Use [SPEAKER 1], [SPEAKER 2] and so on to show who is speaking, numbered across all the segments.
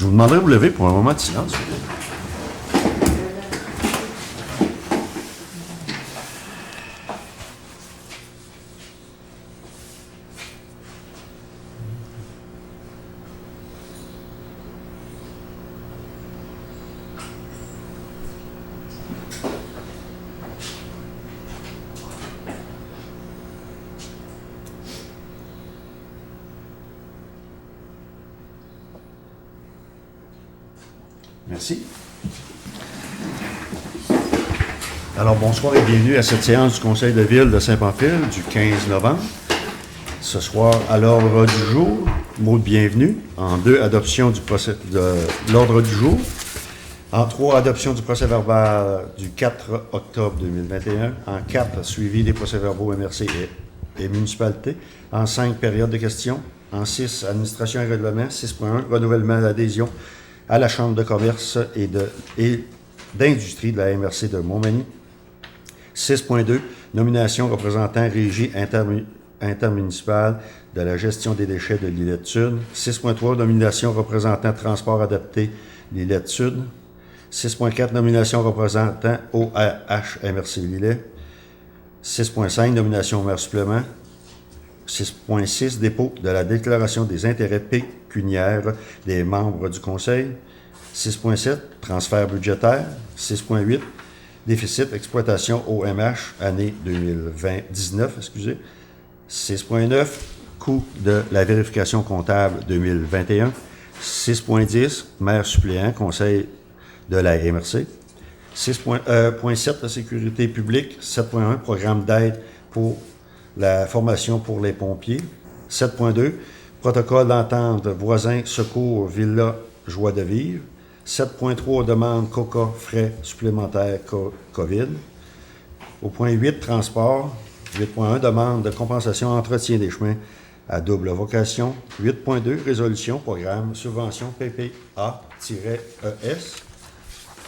[SPEAKER 1] Je vous demanderai de vous lever pour un moment de silence. Merci. Alors, bonsoir et bienvenue à cette séance du Conseil de ville de Saint-Pamphile du 15 novembre. Ce soir, à l'ordre du jour, mot de bienvenue. En 2, adoption de l'ordre du jour. En 3, adoption du procès-verbal du 4 octobre 2021. En 4, suivi des procès-verbaux MRC et municipalité. En 5, période de questions. En 6, administration et règlement. 6.1, renouvellement d'adhésion à la Chambre de commerce et d'industrie de la MRC de Montmagny. 6.2, nomination représentant régie intermunicipale de la gestion des déchets de l'Îlet-Sud. 6.3, nomination représentant transport adapté l'Îlet-Sud. 6.4, nomination représentant OAH MRC Lillet. 6.5, nomination maire supplément. 6.6, dépôt de la déclaration des intérêts pécuniaires des membres du Conseil. 6.7, transfert budgétaire. 6.8, déficit exploitation OMH, année 2019, excusez. 6.9, coût de la vérification comptable 2021. 6.10, maire suppléant, Conseil de la MRC. 6.7, la sécurité publique. 7.1, programme d'aide pour la formation pour les pompiers. 7.2, protocole d'entente voisin secours Villa Joie de vivre. 7.3, demande COCA frais supplémentaires COVID. Au point 8, transport. 8.1, demande de compensation entretien des chemins à double vocation. 8.2, résolution, programme, subvention PPA-ES.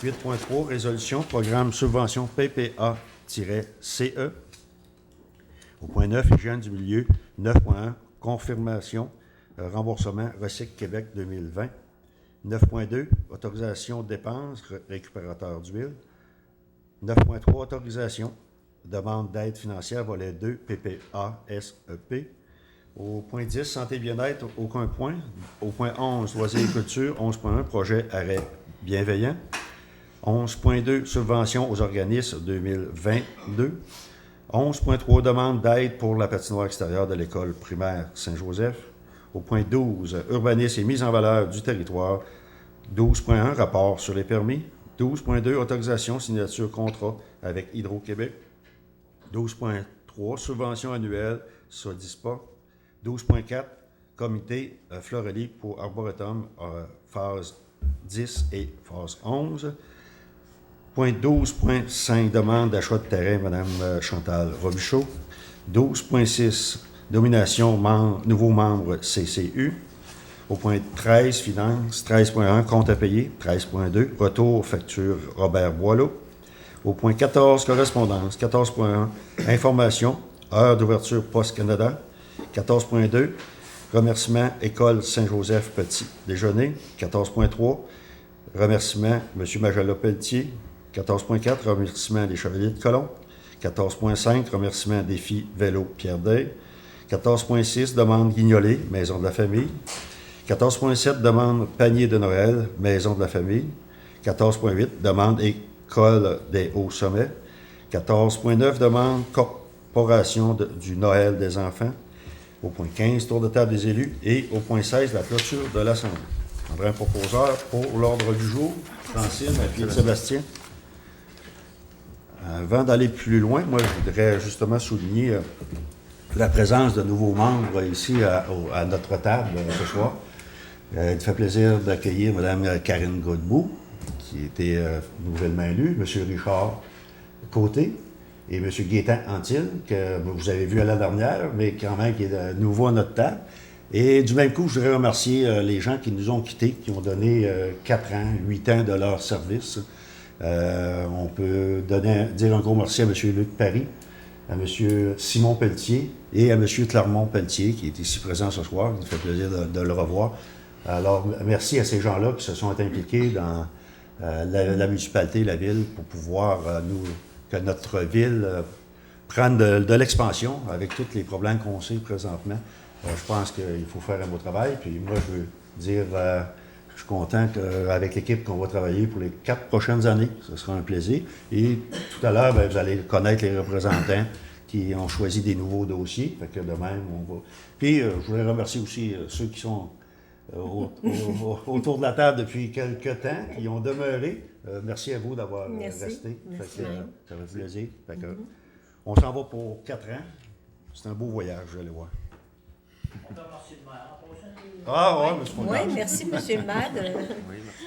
[SPEAKER 1] 8.3, résolution, programme, subvention PPA-CE. Au point 9, hygiène du milieu. 9.1, confirmation, remboursement, Recyc Québec 2020. 9.2, autorisation de dépenses, récupérateur d'huile. 9.3, autorisation, demande d'aide financière, volet 2, PPA-SEP. Au point 10, santé et bien-être, aucun point. Au point 11, loisirs et culture, 11.1, projet arrêt bienveillant. 11.2, subvention aux organismes 2022. 11.3, demande d'aide pour la patinoire extérieure de l'école primaire Saint-Joseph. Au point 12, urbanisme et mise en valeur du territoire. 12.1, rapport sur les permis. 12.2, autorisation, signature, contrat avec Hydro-Québec. 12.3, subvention annuelle, SODISPA. 12.4, comité Florelie pour Arboretum, phase 10 et phase 11. Point 12.5, demande d'achat de terrain, Mme Chantal Robichaud. 12.6, nomination nouveau membre CCU. Au point 13, finance. 13.1, compte à payer. 13.2, retour facture Robert Boileau. Au point 14, correspondance. 14.1, information, heure d'ouverture Poste Canada. 14.2, remerciement École Saint-Joseph Petit Déjeuner. 14.3, remerciement M. Majala Pelletier. 14.4, remerciement des Chevaliers de Colomb. 14.5, remerciement Défi Vélo Pierre Day. 14.6, demande Guignolé, Maison de la Famille. 14.7, demande Panier de Noël, Maison de la Famille. 14.8, demande École des Hauts-Sommets. 14.9, demande Corporation du Noël des enfants. Au point 15, tour de table des élus. Et au point 16, la clôture de l'Assemblée. André, un proposeur pour l'ordre du jour. Francine, et puis Sébastien. Avant d'aller plus loin, moi, je voudrais justement souligner la présence de nouveaux membres ici à notre table ce soir. Il me fait plaisir d'accueillir Mme Karine Godbout, qui était nouvellement élue, M. Richard Côté et M. Gaétan Antille, que vous avez vu à la dernière, mais quand même qui est nouveau à notre table. Et du même coup, je voudrais remercier les gens qui nous ont quittés, qui ont donné 4 ans, 8 ans de leur service. On peut dire un gros merci à M. Luc Paris, à M. Simon Pelletier et à M. Clermont Pelletier, qui est ici présent ce soir. Il nous fait plaisir de le revoir. Alors, merci à ces gens-là qui se sont impliqués dans la municipalité, la ville, pour pouvoir, que notre ville prenne de l'expansion avec tous les problèmes qu'on sait présentement. Je pense qu'il faut faire un beau travail. Puis moi, je veux dire, je suis content qu'avec l'équipe qu'on va travailler pour les 4 prochaines années. Ce sera un plaisir. Et tout à l'heure, vous allez connaître les représentants qui ont choisi des nouveaux dossiers. Fait que de même, on va. Puis, je voudrais remercier aussi ceux qui sont autour de la table depuis quelques temps, qui ont demeuré. Merci à vous d'avoir resté.
[SPEAKER 2] Merci.
[SPEAKER 1] Fait que, ça fait plaisir. Fait que, on s'en va pour 4 ans. C'est un beau voyage, vous allez voir.
[SPEAKER 3] On peut remercier le maire en prochain.
[SPEAKER 1] Ah ouais, mais c'est pas grave.
[SPEAKER 2] Oui, merci, M. le maire,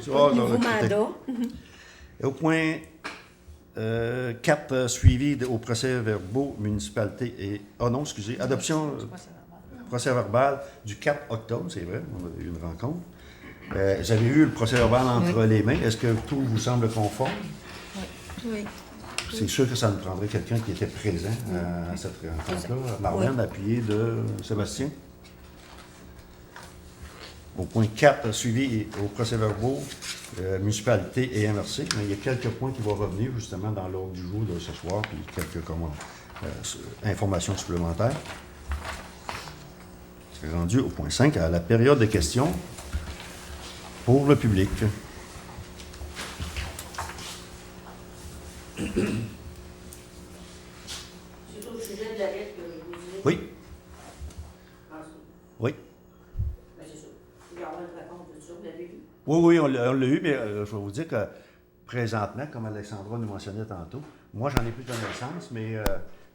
[SPEAKER 1] Tu vois,
[SPEAKER 2] nouveau mandat.
[SPEAKER 1] Et au point 4, suivi au procès-verbaux municipalité et... Ah non, excusez, adoption procès-verbal du 4 octobre, c'est vrai, on a eu une rencontre. J'avais eu le procès-verbal entre les mains. Est-ce que tout vous semble conforme?
[SPEAKER 2] Oui.
[SPEAKER 1] C'est sûr que ça nous prendrait quelqu'un qui était présent à cette rencontre-là. Marlène, appuyée de Sébastien. Au point 4, suivi au procès-verbaux, municipalité et MRC. Mais il y a quelques points qui vont revenir justement dans l'ordre du jour de ce soir, puis quelques informations supplémentaires. C'est rendu au point 5, à la période de questions pour le public.
[SPEAKER 3] C'est au sujet de la lettre que je vous disais.
[SPEAKER 1] Oui,
[SPEAKER 3] En dessous.
[SPEAKER 1] oui.
[SPEAKER 3] Ben, c'est ça. Il y aura une réponse de ça, vous l'avez vu?
[SPEAKER 1] Oui, on l'a eu, mais je vais vous dire que présentement, comme Alexandra nous mentionnait tantôt, moi, j'en ai plus de connaissance, mais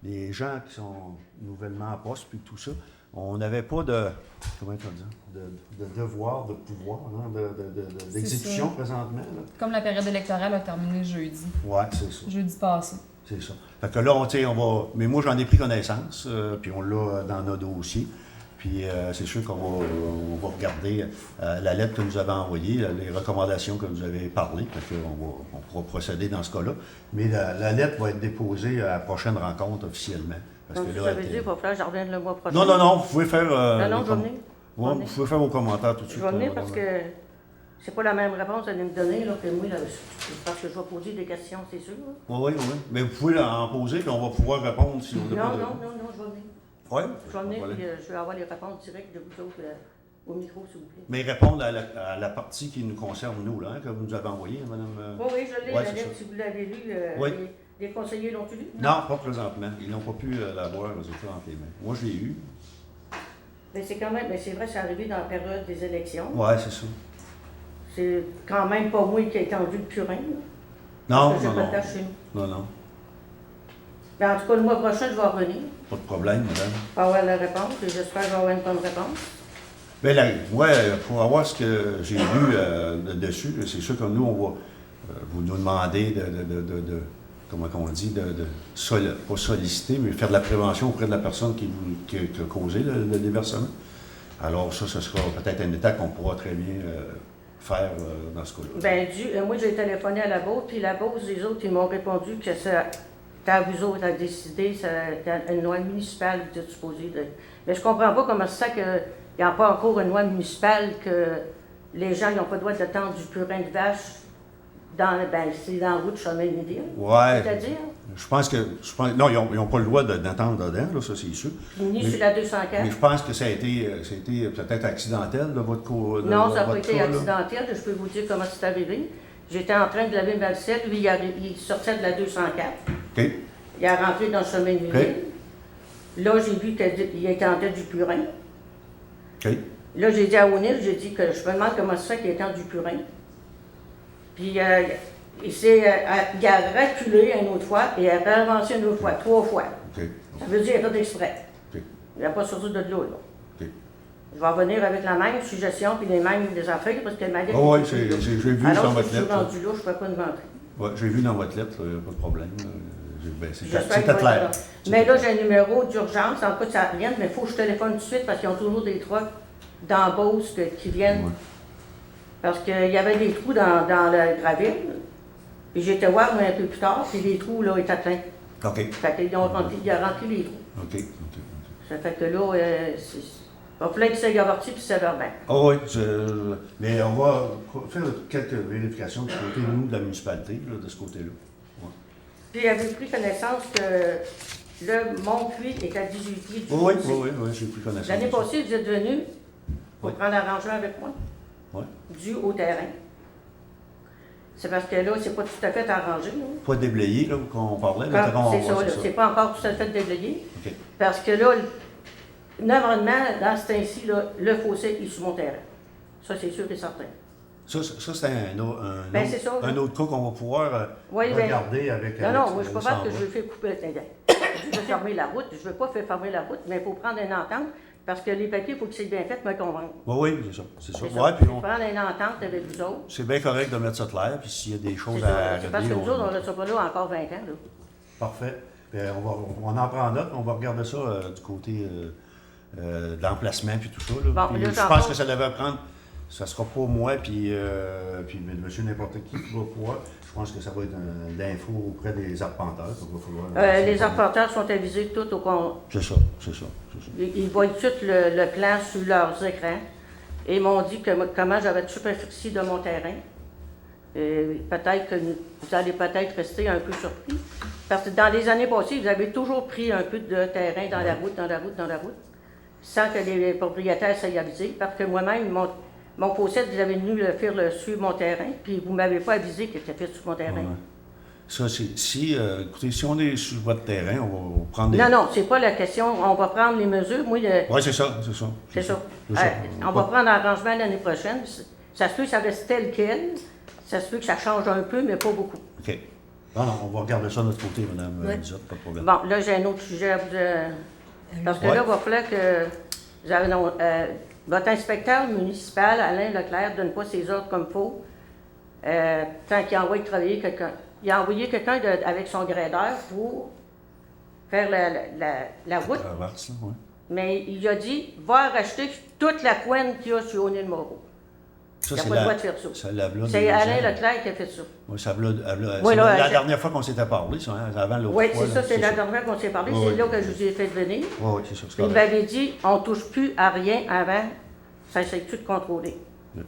[SPEAKER 1] les gens qui sont nouvellement en poste, puis tout ça, on n'avait pas de, comment on dit, de devoir, de pouvoir, hein, d'exécution présentement. Là.
[SPEAKER 4] Comme la période électorale a terminé jeudi.
[SPEAKER 1] Oui, c'est ça.
[SPEAKER 4] Jeudi passé.
[SPEAKER 1] C'est ça. Fait que là, on va. Mais moi, j'en ai pris connaissance, puis on l'a dans nos dossiers. Puis c'est sûr qu'on va regarder la lettre que nous avez envoyée, les recommandations que vous avez parlé, fait qu'on pourra procéder dans ce cas-là. Mais la lettre va être déposée à la prochaine rencontre officiellement. Parce
[SPEAKER 3] Donc,
[SPEAKER 1] que là,
[SPEAKER 3] ça veut dire qu'il va falloir que je revienne le mois prochain?
[SPEAKER 1] Non, vous pouvez faire...
[SPEAKER 3] non, je vais venir.
[SPEAKER 1] Ouais, vous pouvez faire vos commentaires tout de
[SPEAKER 3] Je
[SPEAKER 1] suite.
[SPEAKER 3] vais venir parce que c'est pas la même réponse que vous allez me donner là, que moi, là, parce que je vais poser des questions, c'est sûr.
[SPEAKER 1] Oui. Mais vous pouvez en poser, puis on va pouvoir répondre si on n'a
[SPEAKER 3] Non,
[SPEAKER 1] pas de...
[SPEAKER 3] non, je vais venir.
[SPEAKER 1] Oui?
[SPEAKER 3] Je vais venir, puis je vais avoir les réponses directes de vous autres au micro, s'il vous plaît.
[SPEAKER 1] Mais répondre à la partie qui nous concerne, nous, là, hein, que vous nous avez envoyée, madame...
[SPEAKER 3] Oui, je l'ai,
[SPEAKER 1] Ouais,
[SPEAKER 3] la
[SPEAKER 1] c'est
[SPEAKER 3] lettre,
[SPEAKER 1] ça.
[SPEAKER 3] si vous l'avez lue.
[SPEAKER 1] Oui.
[SPEAKER 3] Les conseillers l'ont-tu lu?
[SPEAKER 1] Non, pas présentement. Ils n'ont pas pu l'avoir, eux autres, entre les mains. Moi, je l'ai eu.
[SPEAKER 3] Mais c'est quand même, mais c'est vrai, c'est arrivé dans la période des élections.
[SPEAKER 1] Oui, c'est ça.
[SPEAKER 3] C'est quand même pas moi qui ai étendu le purin. Là,
[SPEAKER 1] Non,
[SPEAKER 3] parce que
[SPEAKER 1] non,
[SPEAKER 3] j'ai pas
[SPEAKER 1] non.
[SPEAKER 3] de tâche chez nous.
[SPEAKER 1] Non.
[SPEAKER 3] Mais en tout cas, le mois prochain, je vais revenir
[SPEAKER 1] Pas de problème, madame.
[SPEAKER 3] pour avoir la réponse. Et j'espère que je vais avoir une bonne réponse.
[SPEAKER 1] Mais là, pour avoir ce que j'ai lu dessus, c'est sûr que nous, on va vous nous demander de comment on dit, pas solliciter, mais faire de la prévention auprès de la personne qui a causé le déversement. Alors ça, ce sera peut-être un état qu'on pourra très bien faire dans ce cas-là.
[SPEAKER 3] Bien, moi, j'ai téléphoné à la Beauce, puis la Beauce, les autres, ils m'ont répondu que ça, quand vous autres à décider, c'est une loi municipale que vous êtes supposé de... Mais je comprends pas comment c'est ça qu'il n'y a pas encore une loi municipale que les gens n'ont pas le droit de tendre du purin de vache c'est dans la route de chemin de midi.
[SPEAKER 1] Ouais.
[SPEAKER 3] C'est-à-dire?
[SPEAKER 1] Je pense non, ils n'ont pas le droit d'entendre dedans, là, ça c'est sûr.
[SPEAKER 3] Ni sur la 204.
[SPEAKER 1] Mais je pense que ça a été peut-être accidentel de votre côté.
[SPEAKER 3] Non, ça n'a pas été accidentel. Je peux vous dire comment c'est arrivé. J'étais en train de laver ma vaisselle. Lui, il sortait de la 204.
[SPEAKER 1] OK.
[SPEAKER 3] Il est rentré dans le chemin de midi.
[SPEAKER 1] OK.
[SPEAKER 3] Là, j'ai vu qu'il étendait du purin.
[SPEAKER 1] OK.
[SPEAKER 3] Là, j'ai dit à O'Neill, j'ai dit que je me demande comment ça fait qu'il étend du purin. Puis il a reculé une autre fois et il a avancé une autre fois, 3 fois.
[SPEAKER 1] OK.
[SPEAKER 3] Ça veut dire qu'il a fait exprès.
[SPEAKER 1] OK.
[SPEAKER 3] Il n'a pas sorti de l'eau, là.
[SPEAKER 1] OK.
[SPEAKER 3] Je vais revenir avec la même suggestion puis les mêmes des affaires parce qu'elle m'a dit.
[SPEAKER 1] Oui, j'ai vu
[SPEAKER 3] alors,
[SPEAKER 1] dans votre
[SPEAKER 3] je suis
[SPEAKER 1] lettre.
[SPEAKER 3] rendu là, je ne peux pas nous rentrer.
[SPEAKER 1] Oui, j'ai vu dans votre lettre, pas de problème.
[SPEAKER 3] J'espère
[SPEAKER 1] C'était
[SPEAKER 3] qu'il va
[SPEAKER 1] clair.
[SPEAKER 3] être là. Mais là, j'ai un numéro d'urgence, en cas que ça revienne, mais il faut que je téléphone tout de suite parce qu'ils ont toujours des trucks dans Beauce qui viennent.
[SPEAKER 1] Ouais.
[SPEAKER 3] Parce qu'il y avait des trous dans le graville. Puis j'étais voir un peu plus tard, puis les trous là étaient pleins.
[SPEAKER 1] OK.
[SPEAKER 3] Fait qu'ils ont rempli, il a rempli les trous.
[SPEAKER 1] OK.
[SPEAKER 3] Ça fait que là, va falloir qu'il s'est avorti puis c'est verbal.
[SPEAKER 1] Ah oui, mais on va faire quelques vérifications du côté, nous, de la municipalité, là, de ce côté-là. Ouais.
[SPEAKER 3] Puis avez-vous pris connaissance que le Mont-Puy est à 18 pieds du
[SPEAKER 1] Oui,
[SPEAKER 3] fossé?
[SPEAKER 1] oui, j'ai pris connaissance.
[SPEAKER 3] L'année
[SPEAKER 1] de ça.
[SPEAKER 3] passée, vous êtes venu pour
[SPEAKER 1] Oui.
[SPEAKER 3] prendre l'arrangement avec moi,
[SPEAKER 1] Oui.
[SPEAKER 3] dû au terrain. C'est parce que là, c'est pas tout à fait arrangé. Là.
[SPEAKER 1] Pas déblayé, là, qu'on parlait.
[SPEAKER 3] Ah,
[SPEAKER 1] Là,
[SPEAKER 3] c'est ça, là. C'est pas encore tout à fait déblayé.
[SPEAKER 1] OK.
[SPEAKER 3] Parce que là, normalement, dans ce temps-ci, là, le fossé est sur mon terrain. Ça, c'est sûr et certain.
[SPEAKER 1] Ça c'est
[SPEAKER 3] Ben, c'est ça,
[SPEAKER 1] un autre cas qu'on va pouvoir
[SPEAKER 3] Oui, ben,
[SPEAKER 1] regarder avec...
[SPEAKER 3] non,
[SPEAKER 1] avec
[SPEAKER 3] non, moi, je ne peux
[SPEAKER 1] où
[SPEAKER 3] pas
[SPEAKER 1] ça
[SPEAKER 3] que
[SPEAKER 1] va.
[SPEAKER 3] je veux faire couper. Je veux fermer la route. Je ne veux pas faire fermer la route, mais il faut prendre une entente. Parce que les papiers, il faut que c'est bien fait, me convaincre.
[SPEAKER 1] Oui, c'est ça. C'est ça.
[SPEAKER 3] C'est
[SPEAKER 1] Ouais,
[SPEAKER 3] ça.
[SPEAKER 1] puis
[SPEAKER 3] Faut prendre une entente avec vous autres.
[SPEAKER 1] c'est bien correct de mettre ça clair, puis s'il y a des
[SPEAKER 3] C'est
[SPEAKER 1] choses
[SPEAKER 3] ça.
[SPEAKER 1] à
[SPEAKER 3] C'est parce que
[SPEAKER 1] régler,
[SPEAKER 3] nous autres, on ne restera pas là encore 20 ans. Là.
[SPEAKER 1] Parfait. On en prend note, on va regarder ça du côté de l'emplacement puis tout ça. Là.
[SPEAKER 3] Bon,
[SPEAKER 1] Puis
[SPEAKER 3] là,
[SPEAKER 1] je
[SPEAKER 3] j'en
[SPEAKER 1] pense
[SPEAKER 3] parle.
[SPEAKER 1] que ça devrait prendre, ça sera pas moi puis monsieur n'importe qui va pouvoir. Je pense que ça va être d'info auprès des arpenteurs. Ça va falloir,
[SPEAKER 3] Les arpenteurs sont avisés tout au con.
[SPEAKER 1] C'est ça, c'est ça.
[SPEAKER 3] Ils voient tout le plan sur leurs écrans. Et ils m'ont dit comment j'avais de superficie de mon terrain. Peut-être que vous allez peut-être rester un peu surpris. Parce que dans les années passées, vous avez toujours pris un peu de terrain dans la route, sans que les propriétaires s'aient avisé. Parce que moi-même, mon fossé, vous avez venu le faire sur mon terrain, puis vous ne m'avez pas avisé qu'il était fait sur mon terrain.
[SPEAKER 1] Ouais. Ça, c'est écoutez, si on est sur votre terrain, on va prendre des...
[SPEAKER 3] Non, c'est pas la question. On va prendre les mesures. Moi,
[SPEAKER 1] Oui, c'est ça.
[SPEAKER 3] c'est ça.
[SPEAKER 1] C'est ça.
[SPEAKER 3] On va prendre l'arrangement l'année prochaine. Ça se peut que ça reste tel quel. Ça se peut que ça change un peu, mais pas beaucoup.
[SPEAKER 1] OK. Non, on va regarder ça de notre côté, Mme
[SPEAKER 2] Oui.
[SPEAKER 1] Lisotte, pas de problème.
[SPEAKER 3] Bon, là, j'ai un autre sujet à vous... parce que
[SPEAKER 1] Ouais.
[SPEAKER 3] là, il va falloir que vous avez, votre inspecteur municipal, Alain Leclerc, ne donne pas ses ordres comme il faut. Tant qu'il envoie travailler quelqu'un. Il a envoyé quelqu'un avec son graideur pour faire la route.
[SPEAKER 1] Traverse, là, ouais.
[SPEAKER 3] Mais il a dit, va racheter toute la couenne qu'il y a sur O'Neill-Moreau.
[SPEAKER 1] Ça,
[SPEAKER 3] Il n'a
[SPEAKER 1] c'est
[SPEAKER 3] pas le droit de faire ça.
[SPEAKER 1] Ça lave là
[SPEAKER 3] C'est
[SPEAKER 1] des
[SPEAKER 3] Alain
[SPEAKER 1] gens.
[SPEAKER 3] Leclerc qui a fait ça.
[SPEAKER 1] Oui, ça
[SPEAKER 3] Oui,
[SPEAKER 1] c'est
[SPEAKER 3] là,
[SPEAKER 1] la
[SPEAKER 3] je-
[SPEAKER 1] dernière fois qu'on s'était parlé, ça, hein, avant l'autre
[SPEAKER 3] Oui,
[SPEAKER 1] fois.
[SPEAKER 3] c'est
[SPEAKER 1] là,
[SPEAKER 3] ça, c'est la dernière qu'on s'est parlé.
[SPEAKER 1] Oui,
[SPEAKER 3] C'est
[SPEAKER 1] oui.
[SPEAKER 3] là que je vous ai fait venir.
[SPEAKER 1] Oui, c'est ça. c'est
[SPEAKER 3] Puis il
[SPEAKER 1] correct.
[SPEAKER 3] m'avait dit, on ne touche plus à rien avant, ça essaie tout de contrôler.
[SPEAKER 1] Oui.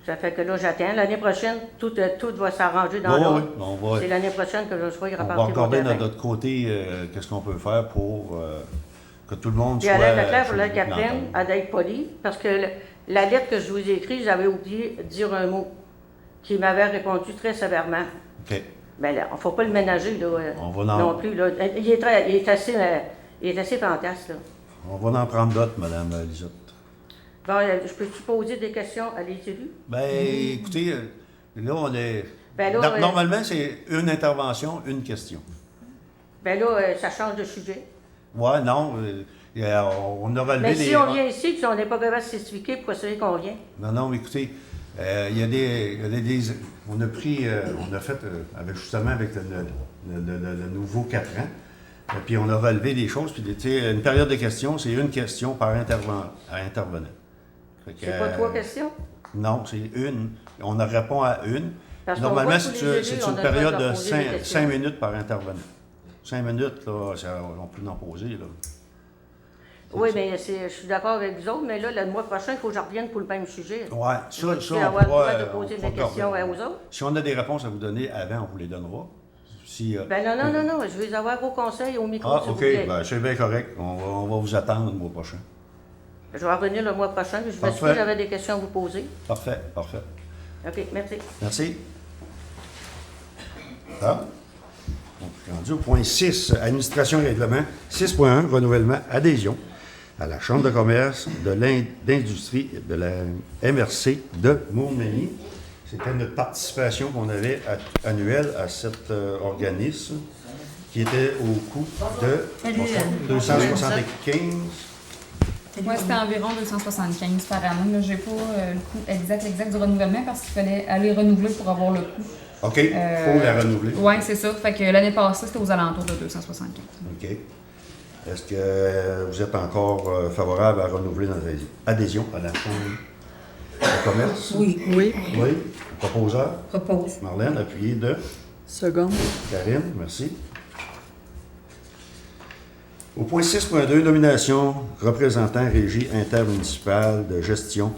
[SPEAKER 3] Ça fait que là, j'attends. L'année prochaine, tout va s'arranger dans
[SPEAKER 1] Oui,
[SPEAKER 3] l'ordre.
[SPEAKER 1] oui, on va,
[SPEAKER 3] C'est l'année prochaine que je sois
[SPEAKER 1] on va
[SPEAKER 3] reparti mon
[SPEAKER 1] regarder de
[SPEAKER 3] terrain.
[SPEAKER 1] notre côté qu'est-ce qu'on peut faire pour que tout le monde
[SPEAKER 3] Puis
[SPEAKER 1] soit...
[SPEAKER 3] Alain Leclerc, il
[SPEAKER 1] sur
[SPEAKER 3] fallait
[SPEAKER 1] le
[SPEAKER 3] qu'il
[SPEAKER 1] même
[SPEAKER 3] apprenne
[SPEAKER 1] entente.
[SPEAKER 3] à être poli, parce que la lettre que je vous ai écrite, j'avais oublié de dire un mot, qui m'avait répondu très sévèrement.
[SPEAKER 1] OK.
[SPEAKER 3] Bien là, il ne faut pas le ménager, là,
[SPEAKER 1] On va en-
[SPEAKER 3] non plus. Là. Il est assez fantasque, là.
[SPEAKER 1] On va en prendre d'autres, Mme Lisotte.
[SPEAKER 3] Bon, je peux-tu poser des questions à les élus?
[SPEAKER 1] Ben, écoutez, là, on est...
[SPEAKER 3] Ben là,
[SPEAKER 1] Normalement, c'est une intervention, une question.
[SPEAKER 3] Ben là, ça change de sujet.
[SPEAKER 1] Ouais, non, on a relevé
[SPEAKER 3] Mais
[SPEAKER 1] les...
[SPEAKER 3] si on vient ici et on n'est pas capable de s'expliquer pourquoi c'est qu'on vient.
[SPEAKER 1] Non, non, mais écoutez, il y a des on a pris, on a fait, avec, justement avec le nouveau 4 ans, puis on a relevé des choses, puis tu sais, une période de questions, c'est une question par intervenant. Fait que,
[SPEAKER 3] C'est pas trois questions?
[SPEAKER 1] Non, c'est une. On en répond à une.
[SPEAKER 3] Parce qu'on
[SPEAKER 1] Normalement,
[SPEAKER 3] voit
[SPEAKER 1] c'est
[SPEAKER 3] tous les élus,
[SPEAKER 1] c'est
[SPEAKER 3] on a
[SPEAKER 1] une
[SPEAKER 3] le droit
[SPEAKER 1] période
[SPEAKER 3] de leur
[SPEAKER 1] de
[SPEAKER 3] poser des
[SPEAKER 1] 5
[SPEAKER 3] questions.
[SPEAKER 1] minutes par intervenant. 5 minutes, là, on peut en poser, là.
[SPEAKER 3] Oui, mais je suis d'accord avec vous autres, mais là, le mois prochain, il faut que je revienne pour le même sujet.
[SPEAKER 1] Ouais,
[SPEAKER 3] Je vais
[SPEAKER 1] ça, on
[SPEAKER 3] avoir le droit
[SPEAKER 1] pourra,
[SPEAKER 3] de poser
[SPEAKER 1] on
[SPEAKER 3] des
[SPEAKER 1] pourra
[SPEAKER 3] questions
[SPEAKER 1] regarder.
[SPEAKER 3] aux autres.
[SPEAKER 1] Si on a des réponses à vous donner avant, on vous les donnera. Si,
[SPEAKER 3] Ben non, je vais les avoir au conseil, au micro,
[SPEAKER 1] ah,
[SPEAKER 3] s'il vous
[SPEAKER 1] OK,
[SPEAKER 3] plaît.
[SPEAKER 1] ben, c'est bien correct. On va vous attendre le mois prochain.
[SPEAKER 3] Je vais revenir le mois prochain, puis je
[SPEAKER 1] Parfait.
[SPEAKER 3] m'excuse, j'avais des questions à vous poser.
[SPEAKER 1] Parfait, parfait.
[SPEAKER 3] OK, merci.
[SPEAKER 1] Merci. Ah. Donc, rendu au point 6, administration et règlement. 6.1, renouvellement, adhésion à la Chambre de commerce de l'industrie de la MRC de Montmagny. C'était notre participation qu'on avait annuelle à cet organisme qui était au coût de 275.
[SPEAKER 4] Moi, c'était environ 275 par année. Là, j'ai pas le coût exact du renouvellement parce qu'il fallait aller renouveler pour avoir le coût.
[SPEAKER 1] OK, il faut la renouveler.
[SPEAKER 4] Oui, c'est ça. Fait que l'année passée, c'était aux alentours de 275.
[SPEAKER 1] OK. Est-ce que vous êtes encore favorable à renouveler notre adhésion à la Chambre de commerce?
[SPEAKER 5] Oui.
[SPEAKER 1] Oui. Proposeur?
[SPEAKER 5] Propose.
[SPEAKER 1] Marlène, appuyé de
[SPEAKER 5] Seconde.
[SPEAKER 1] Karine, merci. Au point 6.2, nomination représentant régie intermunicipale de gestion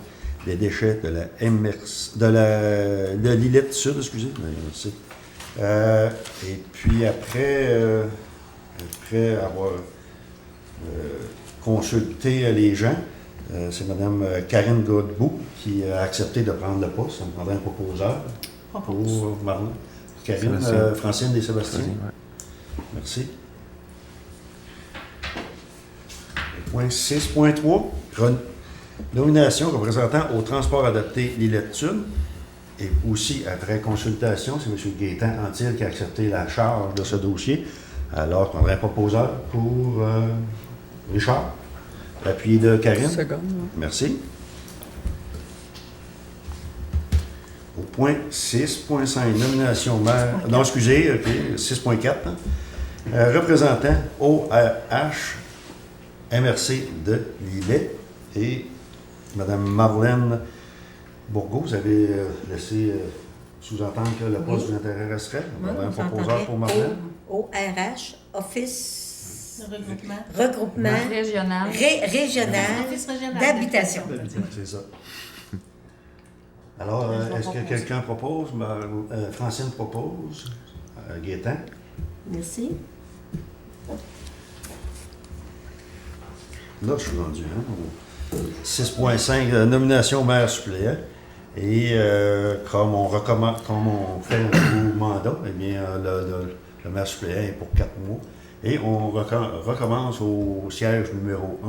[SPEAKER 1] des déchets de la MRC, de l'Îlette Sud, excusez, merci. Et puis après avoir consulté les gens, c'est Mme Karine Godbout qui a accepté de prendre le poste. Ça me prendrait un proposeur pour Marlon. Karine, Francine Dessébastiens.
[SPEAKER 5] Ouais.
[SPEAKER 1] Merci. Point 6.3, nomination représentant au transport adapté l'Îlette Sud. Et aussi, après consultation, c'est M. Gaétan Antil qui a accepté la charge de ce dossier. Alors, je prendrai un proposeur pour Richard. L'appui de Karine.
[SPEAKER 5] Seconde.
[SPEAKER 1] Merci. Au point 6.5, nomination maire. Non, excusez, OK, 6.4. Représentant ORH MRC de Lillet et Mme Marlène Bourgault. Vous avez laissé sous-entendre que le poste d'intéresserait. On va un proposeur pour Marlène.
[SPEAKER 2] ORH, Office
[SPEAKER 6] Regroupement.
[SPEAKER 2] Regroupement
[SPEAKER 4] Régional.
[SPEAKER 2] Régional
[SPEAKER 6] Office régional
[SPEAKER 2] d'habitation.
[SPEAKER 1] C'est ça. Alors, est-ce que quelqu'un propose? Francine propose. Gaétan.
[SPEAKER 2] Merci.
[SPEAKER 1] Là, je suis rendu. Hein, 6.5, nomination maire suppléant. Et comme on fait un nouveau mandat, eh bien, le maire suppléant est pour 4 mois. Et on recommence au siège numéro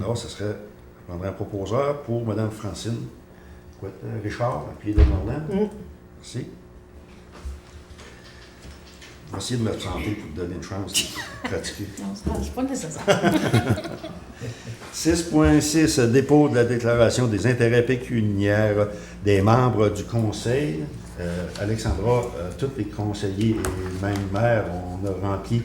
[SPEAKER 1] 1. Alors, ce serait, je prendrais un proposeur pour Mme Francine Richard, à pied de Marlène. Merci. On va essayer de me présenter pour te donner une chance de pratiquer.
[SPEAKER 6] Non, c'est pas nécessaire.
[SPEAKER 1] 6.6, dépôt de la déclaration des intérêts pécuniaires des membres du conseil. Alexandra, tous les conseillers et même maire, on a rempli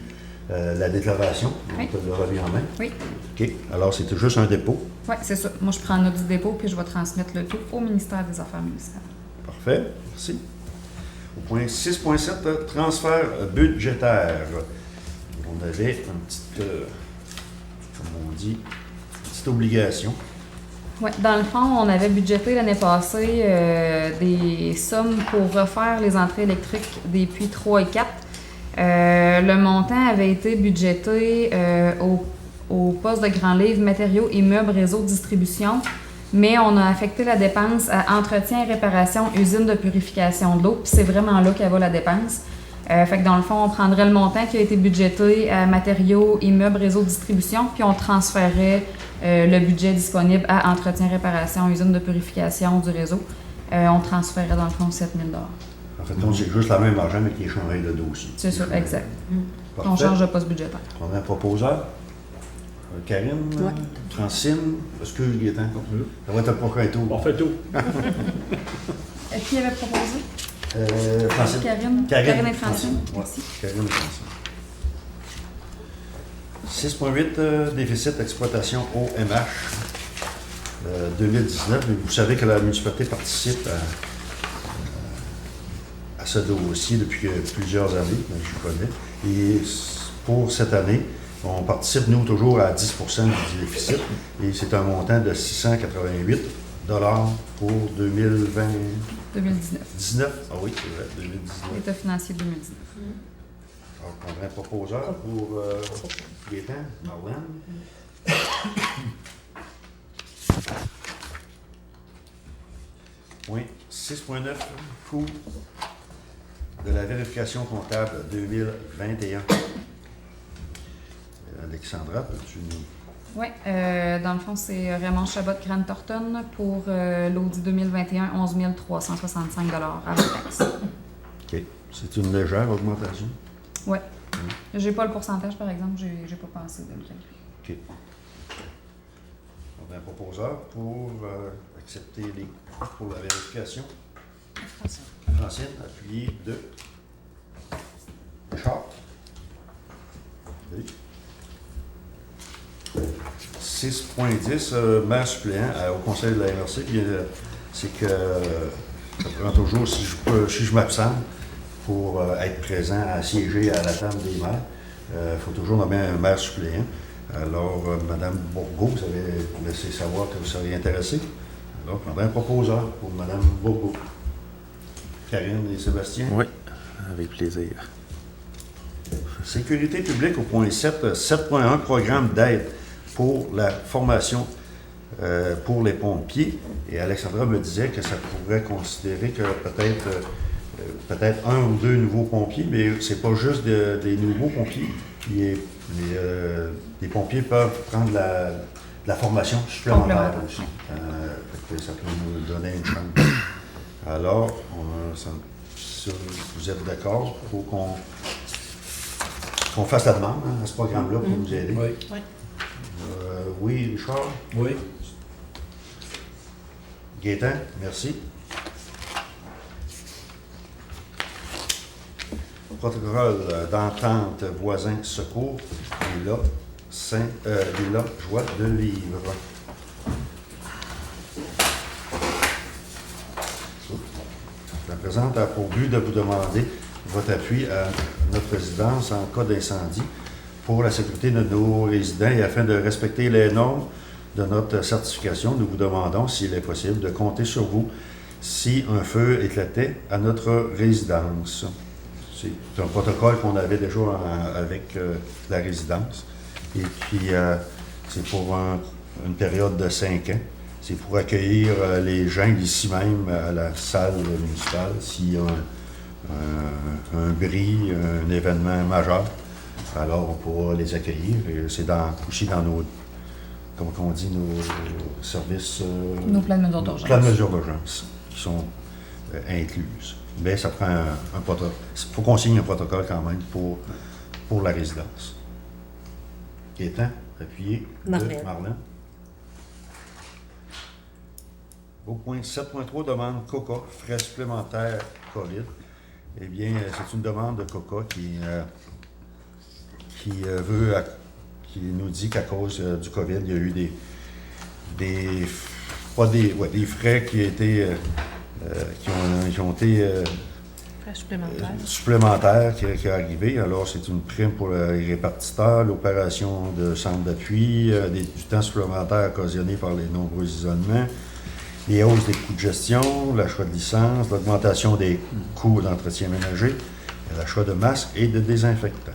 [SPEAKER 1] la déclaration.
[SPEAKER 4] Oui.
[SPEAKER 1] On te l'a remis en main.
[SPEAKER 4] Oui.
[SPEAKER 1] OK. Alors, c'est juste un dépôt.
[SPEAKER 4] Oui, c'est ça. Moi, je prends note du dépôt puis je vais transmettre le tout au ministère des Affaires municipales.
[SPEAKER 1] Parfait. Merci. Au point 6.7, transfert budgétaire. On avait une petite, comme on dit, une petite obligation.
[SPEAKER 4] Oui, dans le fond, on avait budgété l'année passée des sommes pour refaire les entrées électriques des puits 3 et 4. Le montant avait été budgété au poste de grand livre, matériaux, immeubles, réseau de distribution, mais on a affecté la dépense à entretien et réparation, usine de purification de l'eau, puis c'est vraiment là qu'elle va la dépense. Fait que dans le fond, on prendrait le montant qui a été budgété à matériaux, immeubles, réseau de distribution, puis on transférerait le budget disponible à entretien, réparation, usine de purification du réseau. On transférerait dans le fond 7 000 $.
[SPEAKER 1] En fait, donc, c'est juste la même argent, mais qui est changé de dossier.
[SPEAKER 4] C'est ça, exact.
[SPEAKER 1] Parfait.
[SPEAKER 4] On change de poste budgétaire.
[SPEAKER 1] On a un proposeur. Karine, Francine, excuse Gaétan. Ça va être le prochain tour.
[SPEAKER 5] On fait tout.
[SPEAKER 4] Qui avait proposé?
[SPEAKER 1] Francine.
[SPEAKER 4] Karine et Francine.
[SPEAKER 1] Ouais,
[SPEAKER 4] Merci.
[SPEAKER 1] Karine et Francine. 6.8, déficit d'exploitation OMH 2019. Vous savez que la municipalité participe à ce dossier depuis plusieurs années, je connais. Et pour cette année, on participe, nous, toujours à 10 du déficit. Et c'est un montant de 688 $ pour 2020.
[SPEAKER 4] 2019.
[SPEAKER 1] 19? Ah oui, c'est vrai, 2019.
[SPEAKER 4] L'état financier 2019.
[SPEAKER 1] Alors, on prendrait un proposeur pour Gaétan, Marlène. Point 6.9, coût de la vérification comptable 2021. Alexandra, peux-tu nous...
[SPEAKER 4] Oui, dans le fond, c'est Raymond Chabot Grant Thornton pour l'audit 2021, 11 365 $ avant taxe.
[SPEAKER 1] OK. C'est une légère augmentation.
[SPEAKER 4] Oui. J'ai pas le pourcentage, par exemple, j'ai pas pensé de le calculer.
[SPEAKER 1] OK. On a un proposeur pour accepter les coûts pour la vérification. Francine, appuyé de Richard. Oui. 6.10, maire suppléant au conseil de la MRC, c'est que ça prend toujours, si je m'absente pour être présent à siéger à la table des maires, il faut toujours nommer un maire suppléant. Alors, Mme Bourgault, vous avez laissé savoir que vous seriez intéressé. Alors, je prendrai un proposeur pour Mme Bourgault. Karine et Sébastien.
[SPEAKER 5] Oui, avec plaisir.
[SPEAKER 1] Sécurité publique au point 7, 7.1, programme d'aide pour la formation pour les pompiers. Et Alexandra me disait que ça pourrait considérer que peut-être un ou deux nouveaux pompiers, mais c'est pas juste des nouveaux pompiers. Les pompiers peuvent prendre de la formation supplémentaire aussi. Fait que ça peut nous donner une chance. Alors, si vous êtes d'accord, il faut qu'on fasse la demande à ce programme-là pour nous aider.
[SPEAKER 7] Oui.
[SPEAKER 6] Oui.
[SPEAKER 1] Oui, Richard?
[SPEAKER 7] Oui.
[SPEAKER 1] Gaétan, merci. Protocole d'entente voisin secours, Lila Joie de vivre. La présente a pour but de vous demander votre appui à notre résidence en cas d'incendie pour la sécurité de nos résidents et afin de respecter les normes de notre certification, nous vous demandons, s'il est possible, de compter sur vous si un feu éclatait à notre résidence. C'est un protocole qu'on avait déjà avec la résidence. Et puis, c'est pour une période de 5 ans. C'est pour accueillir les gens ici même à la salle municipale s'il y a un bris, un événement majeur. Alors, on pourra les accueillir. Et c'est aussi dans nos, comment on dit, nos services...
[SPEAKER 4] Nos plans de mesures d'urgence.
[SPEAKER 1] Plans de mesures d'urgence qui sont incluses. Mais ça prend un protocole. Il faut qu'on signe un protocole quand même pour la résidence. Gaétan, appuyé.
[SPEAKER 2] Marlène.
[SPEAKER 1] Marlène. Au point 7.3, demande COCA, frais supplémentaires COVID. Eh bien, c'est une demande de COCA qui nous dit qu'à cause du COVID, il y a eu des frais qui ont été supplémentaires qui est arrivé. Alors, c'est une prime pour les répartiteurs, l'opération de centre d'appui, du temps supplémentaire occasionné par les nombreux isolements, les hausses des coûts de gestion, l'achat de licences, l'augmentation des coûts d'entretien ménager, l'achat de masques et de désinfectants.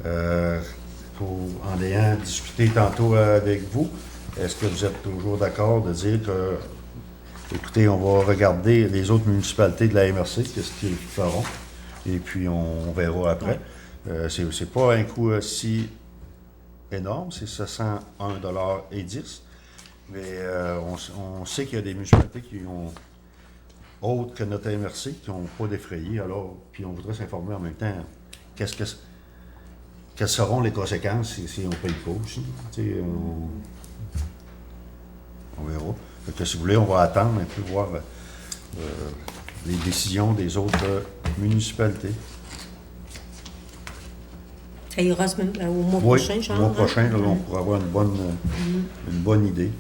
[SPEAKER 1] En ayant discuté tantôt avec vous, est-ce que vous êtes toujours d'accord de dire que, écoutez, on va regarder les autres municipalités de la MRC, qu'est-ce qu'ils feront, et puis on verra après. C'est pas un coût si énorme, c'est 701,10 $, mais on sait qu'il y a des municipalités qui ont, autres que notre MRC, qui n'ont pas défrayé, alors, puis on voudrait s'informer en même temps, quelles seront les conséquences si on ne paye pas aussi. On verra. Fait que si vous voulez, on va attendre un peu, voir les décisions des autres municipalités.
[SPEAKER 2] Ça ira au mois prochain, genre?
[SPEAKER 1] Au mois prochain, là, on pourra avoir une bonne idée.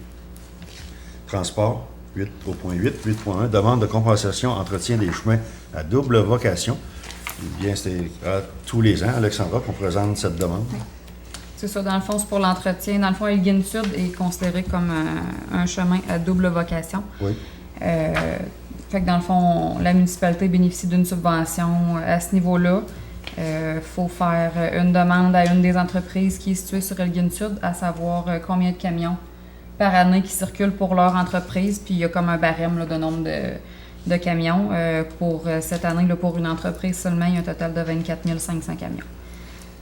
[SPEAKER 1] Transport, 8.8, 8.1, demande de compensation entretien des chemins à double vocation. Eh bien, c'est tous les ans, Alexandra, qu'on présente cette demande.
[SPEAKER 4] C'est ça, dans le fond, c'est pour l'entretien. Dans le fond, Elgin Sud est considéré comme un chemin à double vocation.
[SPEAKER 1] Oui.
[SPEAKER 4] Fait que dans le fond, la municipalité bénéficie d'une subvention à ce niveau-là. Faut faire une demande à une des entreprises qui est située sur Elgin Sud, à savoir combien de camions par année qui circulent pour leur entreprise. Puis il y a comme un barème là, de nombre de camions. Pour cette année, là, pour une entreprise seulement, il y a un total de 24 500 camions.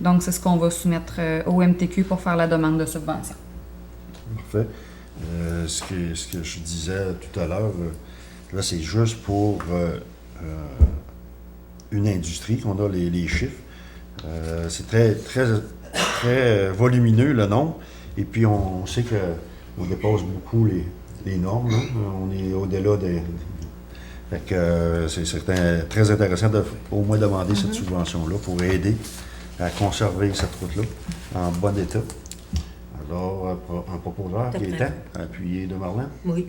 [SPEAKER 4] Donc, c'est ce qu'on va soumettre au MTQ pour faire la demande de subvention.
[SPEAKER 1] Parfait. Ce que je disais tout à l'heure, là, c'est juste pour une industrie qu'on a les chiffres. C'est très, très, très volumineux, le nombre. Et puis, on sait qu'on dépasse beaucoup les normes. Là. On est au-delà des... Fait que c'est très intéressant de au moins demander cette subvention-là pour aider à conserver cette route-là en bon état. Alors, un proposeur qui est appuyé de Marlène.
[SPEAKER 2] Oui.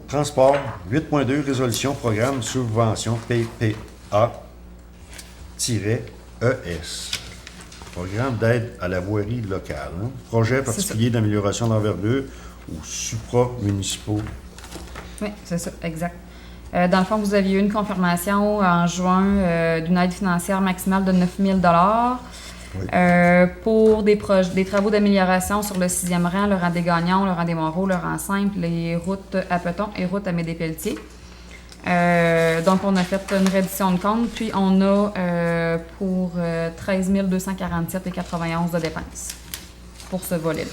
[SPEAKER 1] Transport, 8.2, résolution, programme, subvention, PPA-ES. Programme d'aide à la voirie locale. Hein? Projet particulier d'amélioration d'envergure ou supra-municipaux.
[SPEAKER 4] Oui, c'est ça, exact. Dans le fond, vous aviez eu une confirmation en juin d'une aide financière maximale de 9 000
[SPEAKER 1] Oui.
[SPEAKER 4] pour des travaux d'amélioration sur le 6e rang, le rang des Gagnons, le rang des Monroe, le rang simple, les routes à Peton et routes à Médépelletier. Donc, on a fait une reddition de compte, puis on a pour 13 247,91 de dépenses pour ce volet-là.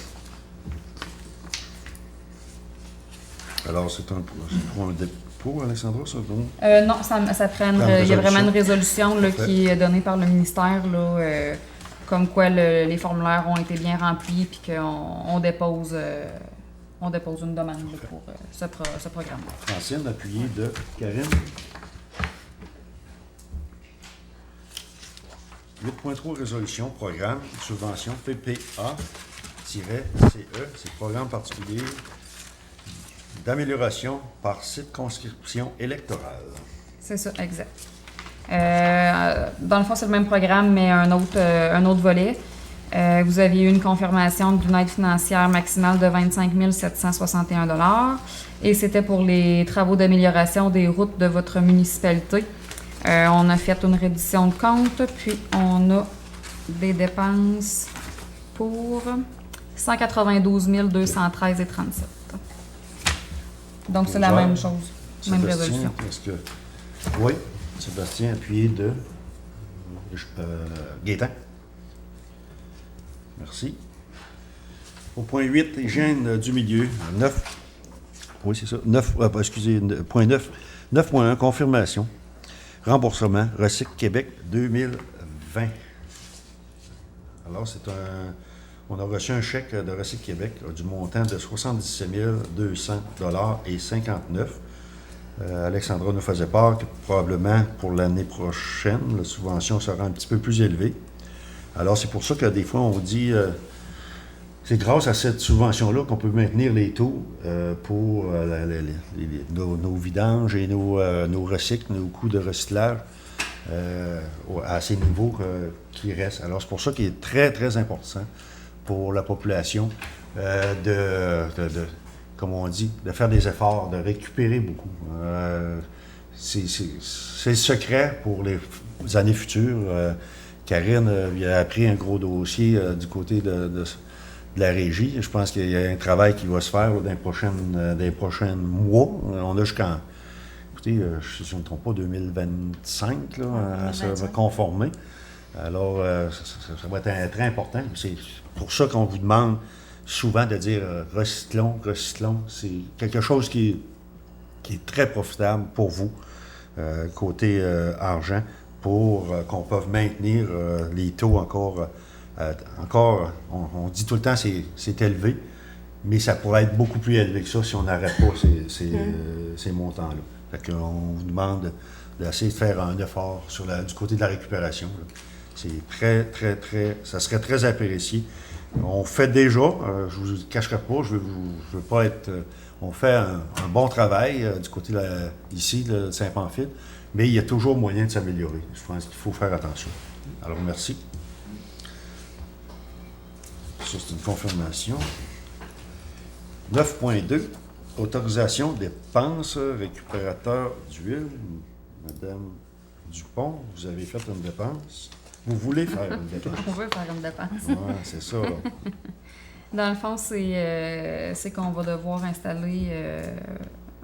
[SPEAKER 1] Alors, c'est pour un dépôt, Alexandra, ça? Donc?
[SPEAKER 4] Non, ça prend il y a
[SPEAKER 1] résolution.
[SPEAKER 4] vraiment une résolution là,
[SPEAKER 1] Parfait.
[SPEAKER 4] qui est donnée par le ministère, là, comme quoi les formulaires ont été bien remplis puis qu'on dépose une demande là, pour ce programme.
[SPEAKER 1] Francine, appuyée de Karine. 8.3 résolution, programme, subvention PPA-CE, c'est programme particulier d'amélioration par circonscription électorale.
[SPEAKER 4] C'est ça, exact. Dans le fond, c'est le même programme, mais un autre volet. Vous aviez eu une confirmation d'une aide financière maximale de 25 761 $ et c'était pour les travaux d'amélioration des routes de votre municipalité. On a fait une reddition de compte, puis on a des dépenses pour 192 213,37 $. Donc, c'est la même chose, même
[SPEAKER 1] Sébastien,
[SPEAKER 4] résolution.
[SPEAKER 1] est-ce que... Oui, Sébastien, appuyé de Gaétan. Merci. Au point 8, hygiène du milieu. 9. Oui, c'est ça. 9, point 9. 9.1, confirmation. Remboursement, Recyc Québec 2020. Alors, on a reçu un chèque de Recyc Québec du montant de 77 200 $ et 59. Alexandra nous faisait part que probablement pour l'année prochaine, la subvention sera un petit peu plus élevée. Alors, c'est pour ça que des fois, on dit c'est grâce à cette subvention-là qu'on peut maintenir les taux pour nos vidanges et nos recycles, nos coûts de recyclage à ces niveaux qui restent. Alors, c'est pour ça qu'il est très, très important pour la population comme on dit, de faire des efforts, de récupérer beaucoup. C'est le secret pour les années futures. Karine a appris un gros dossier du côté de la régie. Je pense qu'il y a un travail qui va se faire là, dans les prochains mois. On a jusqu'en, écoutez, si je ne me trompe pas, 2025 là, à se conformer. Alors, ça va être très important. C'est pour ça qu'on vous demande souvent de dire recyclons. C'est quelque chose qui est très profitable pour vous, côté argent, pour qu'on puisse maintenir les taux encore, on dit tout le temps c'est élevé, mais ça pourrait être beaucoup plus élevé que ça si on n'arrête pas ces montants-là. Fait qu'on vous demande d'essayer de faire un effort du côté de la récupération. Là. C'est très, très, très, ça serait très apprécié. On fait déjà, je ne vous cacherai pas, je veux pas être... on fait un bon travail du côté ici, de Saint-Pamphile, mais il y a toujours moyen de s'améliorer. Je pense qu'il faut faire attention. Alors, merci. Ça, c'est une confirmation. 9.2, autorisation dépenses, récupérateur d'huile. Madame Dupont, vous avez fait une dépense. Vous voulez faire une dépense.
[SPEAKER 4] On veut faire une dépense.
[SPEAKER 1] Oui, c'est ça. Là.
[SPEAKER 4] Dans le fond, c'est qu'on va devoir installer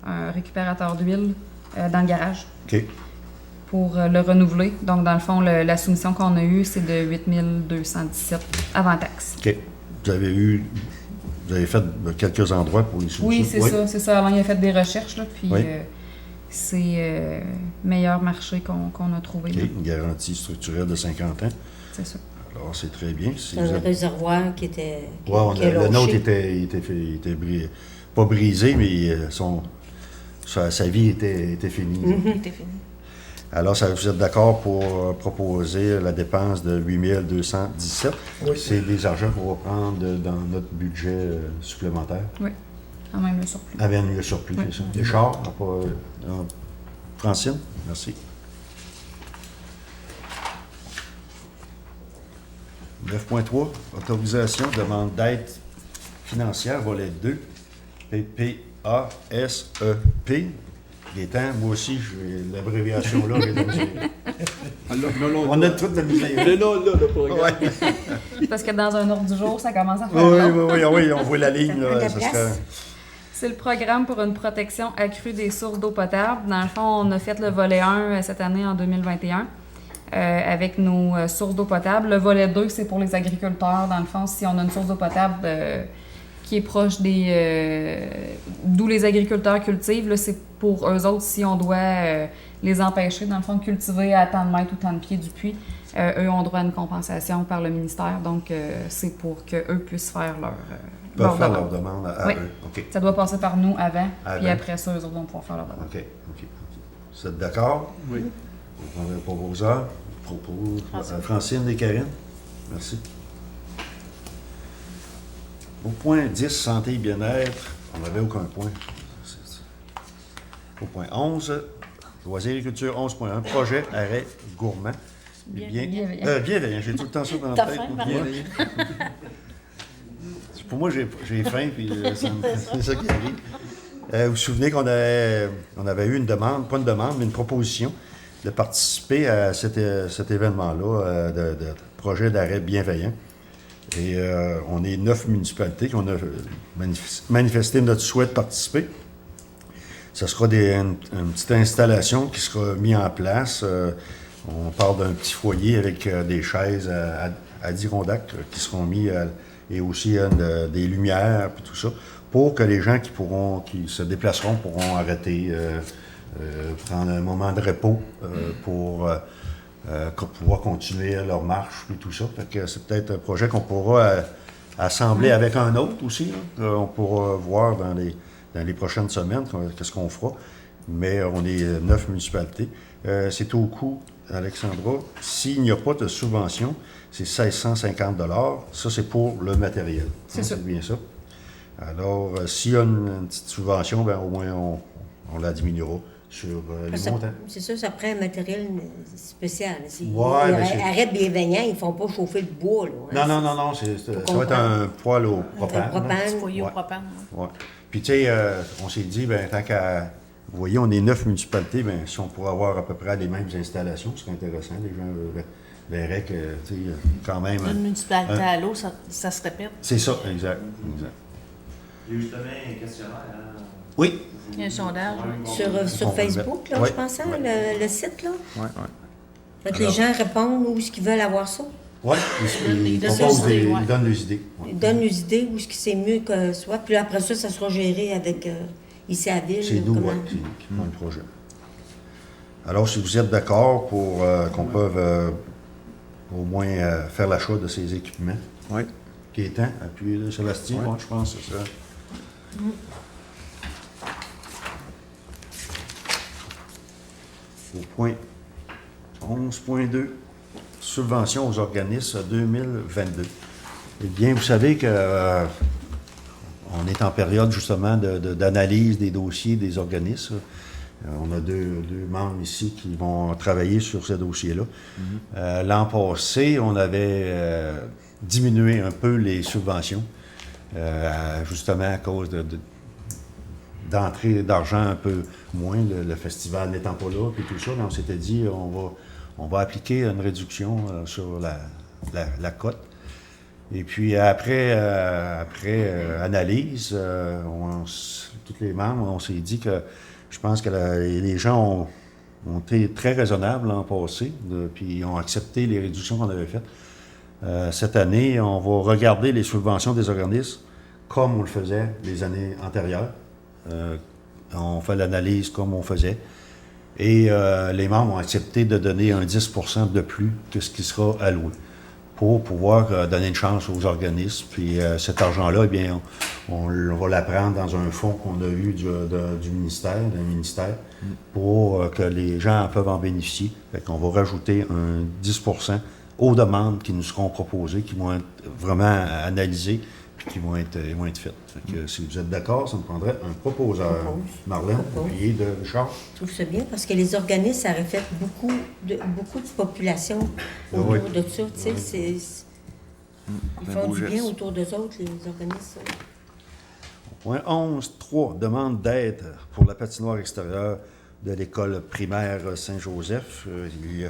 [SPEAKER 4] un récupérateur d'huile dans le garage
[SPEAKER 1] OK.
[SPEAKER 4] pour le renouveler. Donc, dans le fond, la soumission qu'on a eue, c'est de 8 217 avant taxe.
[SPEAKER 1] OK. Vous avez fait quelques endroits pour les soumissions?
[SPEAKER 4] Oui, c'est ça. Alain a fait des recherches, là, puis
[SPEAKER 1] Oui.
[SPEAKER 4] c'est meilleur marché qu'on a trouvé.
[SPEAKER 1] OK.
[SPEAKER 4] Là.
[SPEAKER 1] Une garantie structurelle de 50 ans.
[SPEAKER 4] C'est ça.
[SPEAKER 1] Alors, c'est très bien. Si
[SPEAKER 2] C'est
[SPEAKER 1] vous
[SPEAKER 2] un
[SPEAKER 1] avez-
[SPEAKER 2] réservoir qui était.
[SPEAKER 1] Ouais,
[SPEAKER 2] qui est
[SPEAKER 1] le
[SPEAKER 2] lâché.
[SPEAKER 1] nôtre était pas brisé, mais sa vie était finie.
[SPEAKER 6] C'était fini.
[SPEAKER 1] Alors, vous êtes d'accord pour proposer la dépense de 8 217?
[SPEAKER 5] Oui.
[SPEAKER 1] C'est des argents qu'on va prendre dans notre budget supplémentaire.
[SPEAKER 4] Oui, quand même le surplus.
[SPEAKER 1] Avec le surplus,
[SPEAKER 4] Oui.
[SPEAKER 1] c'est ça. Les chars, Francine, merci. 9.3, autorisation, demande d'aide financière, volet 2, PPASEP. Gaétan, moi aussi, j'ai l'abréviation là. On a tout de misère.
[SPEAKER 5] Le programme.
[SPEAKER 1] Ouais.
[SPEAKER 4] Parce que dans un ordre du jour, ça commence à faire
[SPEAKER 1] Oui,
[SPEAKER 4] long.
[SPEAKER 1] oui, on voit la ligne.
[SPEAKER 2] Ça prend de
[SPEAKER 1] Là,
[SPEAKER 2] la
[SPEAKER 1] ça
[SPEAKER 2] place.
[SPEAKER 1] serait...
[SPEAKER 4] C'est le programme pour une protection accrue des sources d'eau potable. Dans le fond, on a fait le volet 1 cette année en 2021 avec nos sources d'eau potable. Le volet 2, c'est pour les agriculteurs. Dans le fond, si on a une source d'eau potable qui est proche d'où les agriculteurs cultivent, là, c'est pour eux autres si on doit les empêcher, dans le fond, de cultiver à tant de mètres ou tant de pieds du puits. Eux ont droit à une compensation par le ministère. Donc, c'est pour qu'eux puissent faire leur
[SPEAKER 1] Ils peuvent faire
[SPEAKER 4] demande.
[SPEAKER 1] leur demande à
[SPEAKER 4] Oui.
[SPEAKER 1] eux. OK.
[SPEAKER 4] Ça doit passer par nous avant,
[SPEAKER 1] Avant.
[SPEAKER 4] puis après ça, eux autres vont pouvoir faire leur demande.
[SPEAKER 1] OK. Vous êtes d'accord?
[SPEAKER 5] Oui.
[SPEAKER 1] Vous prendrez le proposeur. Francine et Karine. Merci. Au point 10, santé et bien-être, on n'avait aucun point. Au point 11, loisirs et culture 11.1, projet arrêt gourmand.
[SPEAKER 4] Bienveillant.
[SPEAKER 1] Bienveillant, j'ai tout le temps ça dans la
[SPEAKER 6] T'as
[SPEAKER 1] tête.
[SPEAKER 6] faim,
[SPEAKER 1] moi.
[SPEAKER 6] Marie?
[SPEAKER 1] Pour moi, j'ai faim, puis c'est ça qui arrive. Vous vous souvenez qu'on avait eu une demande, pas une demande, mais une proposition de participer à cet événement-là de projet d'arrêt bienveillant. Et on est 9 municipalités qui ont manifesté notre souhait de participer. Ce sera une petite installation qui sera mise en place. On parle d'un petit foyer avec des chaises à 10 rondacs qui seront mis et aussi des lumières et tout ça pour que les gens qui se déplaceront pourront arrêter, prendre un moment de repos pour pouvoir continuer leur marche et tout ça. Fait que c'est peut-être un projet qu'on pourra assembler avec un autre aussi. Là. On pourra voir dans les prochaines semaines qu'est-ce qu'on fera. Mais on est 9 municipalités. C'est au coût, Alexandra, s'il n'y a pas de subvention, c'est 1650 $. Ça, c'est pour le matériel.
[SPEAKER 4] C'est ça.
[SPEAKER 1] C'est bien ça. Alors, s'il y a une petite subvention, ben, au moins, on la diminuera sur les montants.
[SPEAKER 2] C'est ça, ça prend un matériel spécial.
[SPEAKER 1] Ouais, mais c'est-
[SPEAKER 2] Arrête bienveillant, ils ne font pas chauffer le bois. Là,
[SPEAKER 1] Non, non, ça va être un poêle au propane. là.
[SPEAKER 2] propane.
[SPEAKER 6] Foyer au
[SPEAKER 1] Ouais.
[SPEAKER 6] propane. hein.
[SPEAKER 1] Ouais. Puis, tu sais, on s'est dit, ben, tant qu'à. Vous voyez, on est 9 municipalités, ben, si on pourrait avoir à peu près les mêmes installations, ce serait intéressant. Les gens verraient que, tu sais, quand même.
[SPEAKER 6] D'une municipalité à l'autre, ça se répète.
[SPEAKER 1] C'est ça, exact.
[SPEAKER 7] Il y a justement un questionnaire. Hein?
[SPEAKER 1] Oui.
[SPEAKER 6] Il y a un sondage.
[SPEAKER 2] Sur
[SPEAKER 1] On va le
[SPEAKER 2] Facebook,
[SPEAKER 1] mettre.
[SPEAKER 2] là,
[SPEAKER 1] Ouais.
[SPEAKER 2] je pense, hein,
[SPEAKER 1] Ouais.
[SPEAKER 2] le site, là.
[SPEAKER 1] Oui,
[SPEAKER 2] Fait que les gens répondent où est-ce qu'ils veulent avoir ça.
[SPEAKER 1] oui.
[SPEAKER 6] Ils
[SPEAKER 1] Ils
[SPEAKER 6] donnent
[SPEAKER 1] proposent
[SPEAKER 6] des idées,
[SPEAKER 1] ils
[SPEAKER 6] ouais.
[SPEAKER 1] donnent des idées. Ouais.
[SPEAKER 2] Ils donnent des idées où est-ce que c'est mieux que soit. Puis après ça sera géré avec ici à la ville.
[SPEAKER 1] C'est
[SPEAKER 2] ou
[SPEAKER 1] nous
[SPEAKER 2] comment.
[SPEAKER 1] ouais, qui font le projet. Alors, si vous êtes d'accord pour qu'on peut au moins faire l'achat de ces équipements.
[SPEAKER 5] Oui.
[SPEAKER 1] Gaétan, appuyez Sébastien,
[SPEAKER 5] Ouais.
[SPEAKER 1] bon, je pense que c'est ça. Au point 11.2, subvention aux organismes 2022. Eh bien, vous savez que on est en période justement d'analyse des dossiers des organismes. On a deux membres ici qui vont travailler sur ce dossier-là. L'an passé, on avait diminué un peu les subventions, justement à cause d'entrée d'argent un peu moins, le festival n'étant pas là, puis tout ça. Mais on s'était dit, on va appliquer une réduction sur la cote. Et puis après analyse, tous les membres, on s'est dit que je pense que les gens ont été très raisonnables l'an passé, puis ont accepté les réductions qu'on avait faites. Cette année, on va regarder les subventions des organismes comme on le faisait les années antérieures. On fait l'analyse comme on faisait. Et les membres ont accepté de donner un 10 % de plus que ce qui sera alloué pour pouvoir donner une chance aux organismes. Puis cet argent-là, eh bien, on va la prendre dans un fonds qu'on a eu du ministère, d'un ministère, pour que les gens peuvent en bénéficier. Fait qu'on va rajouter un 10 % aux demandes qui nous seront proposées, qui vont être vraiment analysées, puis qui vont être faites. Fait que si vous êtes d'accord, ça me prendrait un proposeur. Marlène, puis de Richard.
[SPEAKER 2] Je trouve ça bien parce que les organismes, ça reflète beaucoup de population
[SPEAKER 1] Oui.
[SPEAKER 2] autour de ça. Tu sais, Ils
[SPEAKER 5] un
[SPEAKER 2] font
[SPEAKER 5] beau
[SPEAKER 2] du bien
[SPEAKER 5] geste.
[SPEAKER 2] autour d'eux autres, les organismes.
[SPEAKER 1] Point 11.3, demande d'aide pour la patinoire extérieure de l'école primaire Saint-Joseph.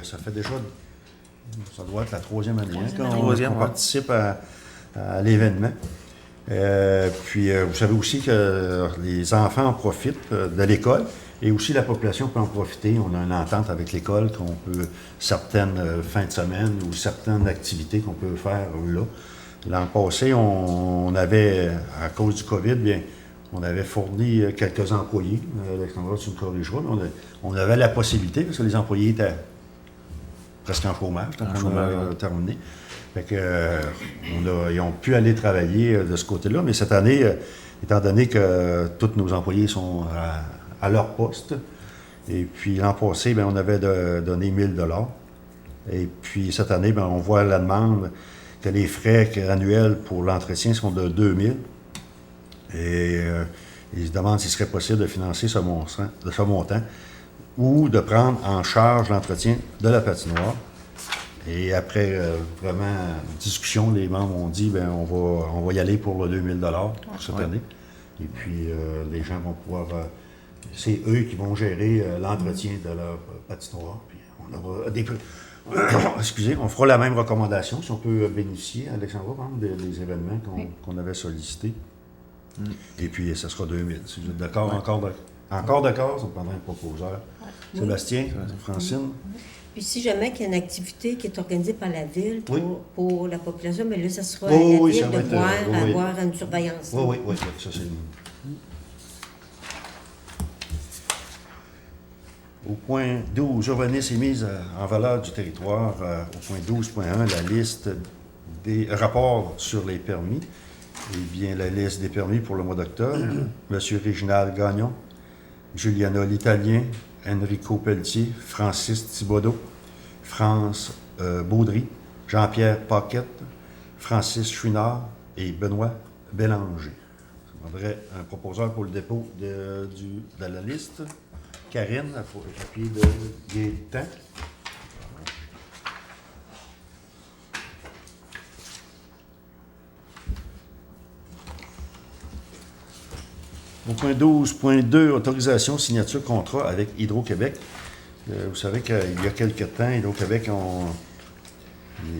[SPEAKER 1] Ça fait déjà, ça doit être la 3e année
[SPEAKER 5] Troisième,
[SPEAKER 1] qu'on
[SPEAKER 5] ouais.
[SPEAKER 1] participe à l'événement. Puis, vous savez aussi que les enfants en profitent de l'école et aussi la population peut en profiter. On a une entente avec l'école qu'on peut, certaines fins de semaine ou certaines activités qu'on peut faire là. L'an passé, on avait, à cause du COVID, bien, on avait fourni quelques employés. Alexandra, tu me corrigeras, mais on avait la possibilité, parce que les employés étaient presque en chômage, quand on a terminé. Fait que, ils ont pu aller travailler de ce côté-là, mais cette année, étant donné que tous nos employés sont à leur poste, et puis l'an passé, bien, on avait donné 1 000 $. Et puis cette année, bien, on voit la demande que les frais annuels pour l'entretien sont de 2 000. Et ils se demandent s'il serait possible de financer ce montant ou de prendre en charge l'entretien de la patinoire. Et après vraiment discussion, les membres ont dit ben on va y aller pour le 2 000 $ pour cette année. Et puis les gens vont pouvoir. C'est eux qui vont gérer l'entretien de leur patinoire. Puis on aura excusez, on fera la même recommandation si on peut bénéficier, Alexandra, par exemple, des événements qu'on avait sollicités. Et puis, ça sera 2 000. Si vous êtes d'accord, encore d'accord, ça me prendrait un proposeur.
[SPEAKER 2] Oui.
[SPEAKER 1] Sébastien, Francine?
[SPEAKER 2] Puis si jamais qu'il y a une activité qui est organisée par la ville pour la population, mais là, ça sera à
[SPEAKER 1] Oui,
[SPEAKER 2] la
[SPEAKER 1] ça
[SPEAKER 2] ville
[SPEAKER 1] va
[SPEAKER 2] de
[SPEAKER 1] être,
[SPEAKER 2] voir,
[SPEAKER 1] oui.
[SPEAKER 2] avoir une surveillance.
[SPEAKER 1] Oui, ça c'est... Au point 12, urbanisme et mise en valeur du territoire. Au point 12.1, la liste des rapports sur les permis. Eh bien, la liste des permis pour le mois d'octobre. Monsieur Réginald Gagnon, Juliana L'Italien, Enrico Pelletier, Francis Thibodeau, France Baudry, Jean-Pierre Paquette, Francis Chouinard et Benoît Bélanger. Je demanderais un proposeur pour le dépôt de la liste. Karine, à pied de Gaétan. Au point 12.2, autorisation, signature, contrat avec Hydro-Québec. Vous savez qu'il y a quelques temps, Hydro-Québec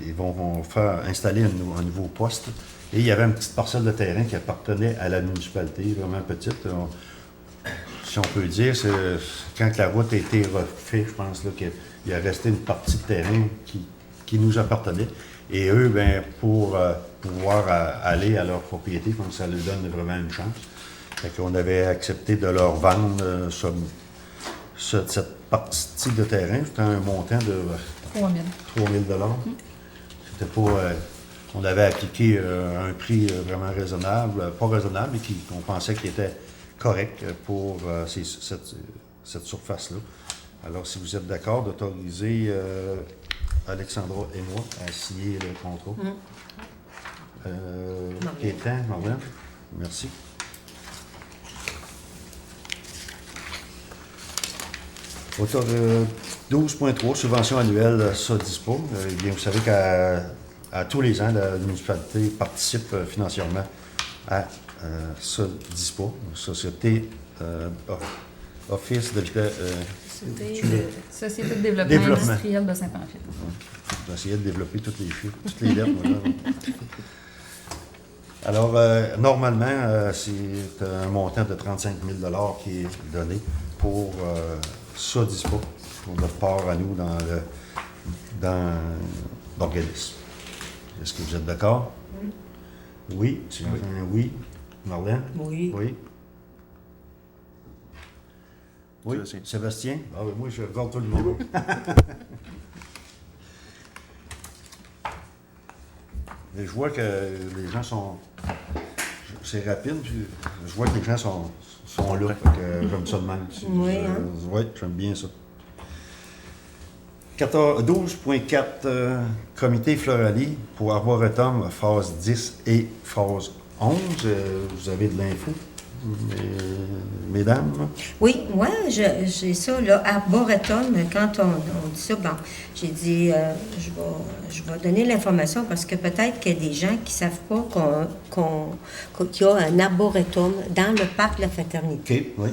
[SPEAKER 1] ils vont faire installer un nouveau poste. Et il y avait une petite parcelle de terrain qui appartenait à la municipalité, vraiment petite. Si on peut dire, c'est quand la route a été refaite, je pense là, qu'il y a resté une partie de terrain qui nous appartenait. Et eux, ben, pour pouvoir aller à leur propriété, comme ça leur donne vraiment une chance. Fait qu'on avait accepté de leur vendre cette partie de terrain. C'était un montant de
[SPEAKER 4] 3 000
[SPEAKER 1] $. C'était pas... on avait appliqué un prix vraiment raisonnable, pas raisonnable, mais qu'on pensait qu'il était correct pour cette surface-là. Alors, si vous êtes d'accord d'autoriser Alexandra et moi à signer le contrat. Gaétan, Marlène, merci. Auteur 12.3, subvention annuelle SODISPA. Eh bien, vous savez qu'à tous les ans, la municipalité participe financièrement à SODISPA, Société Office de
[SPEAKER 4] Société de développement industriel de Saint-Pamphile.
[SPEAKER 1] J'ai essayé de développer toutes les chiffres, toutes les lettres. Moi, là. Alors, normalement, c'est un montant de 35 000 $ qui est donné pour SODISPA, pour notre part à nous dans l'organisme. Est-ce que vous êtes d'accord? Oui. Oui. Marlène?
[SPEAKER 2] Oui.
[SPEAKER 1] Oui. Oui.
[SPEAKER 5] Sébastien.
[SPEAKER 1] Sébastien? Ah oui, moi, je regarde tout le monde. Mais je vois que les gens sont... C'est rapide, puis je vois que les gens sont là. Fait que j'aime ça de même.
[SPEAKER 2] Oui, hein?
[SPEAKER 1] Oui, j'aime bien ça. 12.4, comité Floralie pour Arboretum, phase 10 et phase 11. Vous avez de l'info mesdames?
[SPEAKER 2] Oui, moi, j'ai ça, là, arboretum, quand on dit ça, bon, j'ai dit, je vais donner l'information parce que peut-être qu'il y a des gens qui ne savent pas qu'il y a un arboretum dans le parc de la Fraternité.
[SPEAKER 1] OK, oui.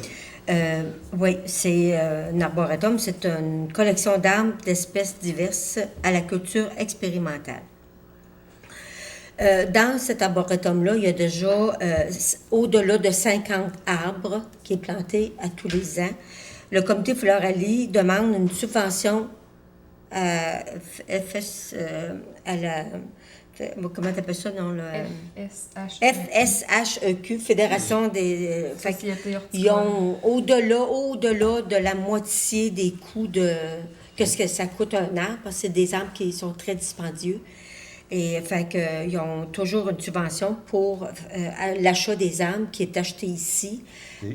[SPEAKER 2] Oui, c'est un arboretum, c'est une collection d'arbres d'espèces diverses à la culture expérimentale. Dans cet arboretum-là, il y a déjà au-delà de 50 arbres qui est planté à tous les ans. Le comité Floralie demande une subvention à la... Comment tu appelles ça? Non, le, FSHEQ, Fédération des... Ils ont au-delà de la moitié des coûts de... Qu'est-ce que ça coûte un arbre? Parce que c'est des arbres qui sont très dispendieux. Et fait que, ils ont toujours une subvention pour l'achat des arbres qui est acheté ici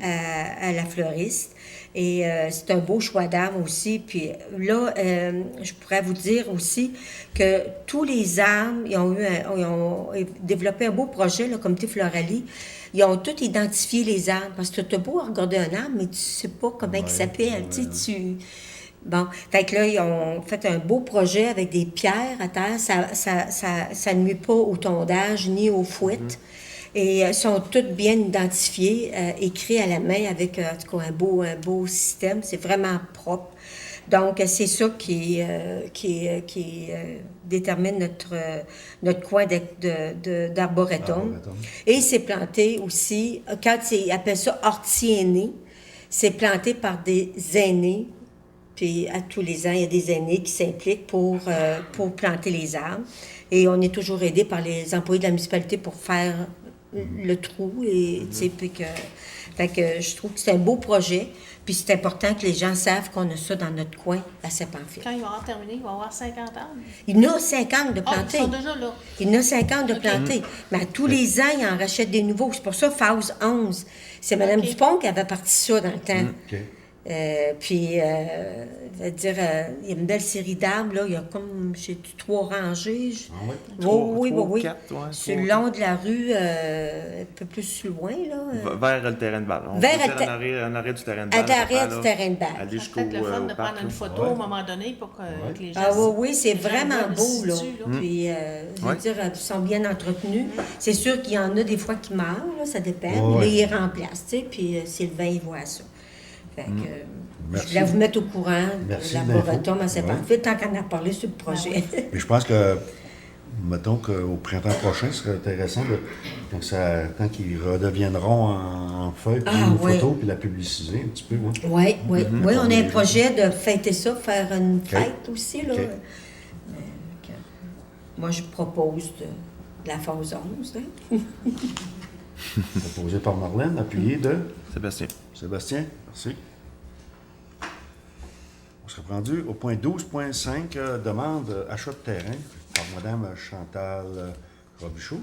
[SPEAKER 2] à la fleuriste. Et c'est un beau choix d'arbres aussi. Puis là, je pourrais vous dire aussi que tous les arbres, ils ont développé un beau projet, le comité Floralie. Ils ont tous identifié les arbres. Parce que tu as beau regarder un arbre, mais tu ne sais pas comment il s'appelle. Bon, fait que là, ils ont fait un beau projet avec des pierres à terre. Ça ne nuit pas au tondage ni aux fouettes. Et sont toutes bien identifiées, écrits à la main avec, en tout cas, un beau système. C'est vraiment propre. Donc, c'est ça qui détermine notre coin d'arboretum. Et c'est planté aussi, quand ils appellent ça ortie-aînés, c'est planté par des aînés. Puis à tous les ans, il y a des aînés qui s'impliquent pour planter les arbres. Et on est toujours aidé par les employés de la municipalité pour faire le trou. Et, fait que je trouve que c'est un beau projet. Puis c'est important que les gens savent qu'on a ça dans notre coin à Saint-Pamphile.
[SPEAKER 6] Quand ils vont avoir terminé, ils vont avoir 50 arbres.
[SPEAKER 2] Il y en a 50 de plantés.
[SPEAKER 6] Ils sont déjà là.
[SPEAKER 2] Il y en a 50 de plantés. Mais à tous les ans, ils en rachètent des nouveaux. C'est pour ça, phase 11. C'est Mme Dupont qui avait parti ça dans le temps. Puis, je veux dire, il y a une belle série d'arbres, là. Il y a comme, j'ai 3 rangées. Oui.
[SPEAKER 5] 4,
[SPEAKER 2] sur le long de la rue, un peu plus loin, là.
[SPEAKER 5] Vers le terrain de balle. En arrêt du terrain de balle.
[SPEAKER 2] À l'arrêt du terrain de balle.
[SPEAKER 5] Aller
[SPEAKER 6] Ça
[SPEAKER 5] jusqu'au
[SPEAKER 6] peut être le fun de
[SPEAKER 5] parc,
[SPEAKER 6] prendre une photo à un moment donné pour que les gens...
[SPEAKER 2] Ah oui, c'est vraiment beau, là.
[SPEAKER 6] Situe,
[SPEAKER 2] Puis, je veux dire, ils sont bien entretenus. C'est sûr qu'il y en a des fois qui meurent, là, ça dépend. Mais là, ils remplacent, tu sais, puis Sylvain, il voit ça. Fait que...
[SPEAKER 1] Merci.
[SPEAKER 2] Je voulais vous mettre au courant
[SPEAKER 1] Merci
[SPEAKER 2] de l'arboretum à Saint-Pamphile, tant qu'on a parlé sur le projet.
[SPEAKER 1] Mais je pense que, mettons qu'au printemps prochain, ce serait intéressant, quand ils redeviendront en feuille, puis une photo, puis la publiciser un petit peu.
[SPEAKER 2] Oui, on a un projet de fêter ça, faire une fête aussi. Là. Moi, je propose de la phase 11.
[SPEAKER 1] Proposé par Marlène, appuyé de
[SPEAKER 5] Sébastien,
[SPEAKER 1] merci. On serait rendu au point 12.5, demande achat de terrain par Mme Chantal Robichaud.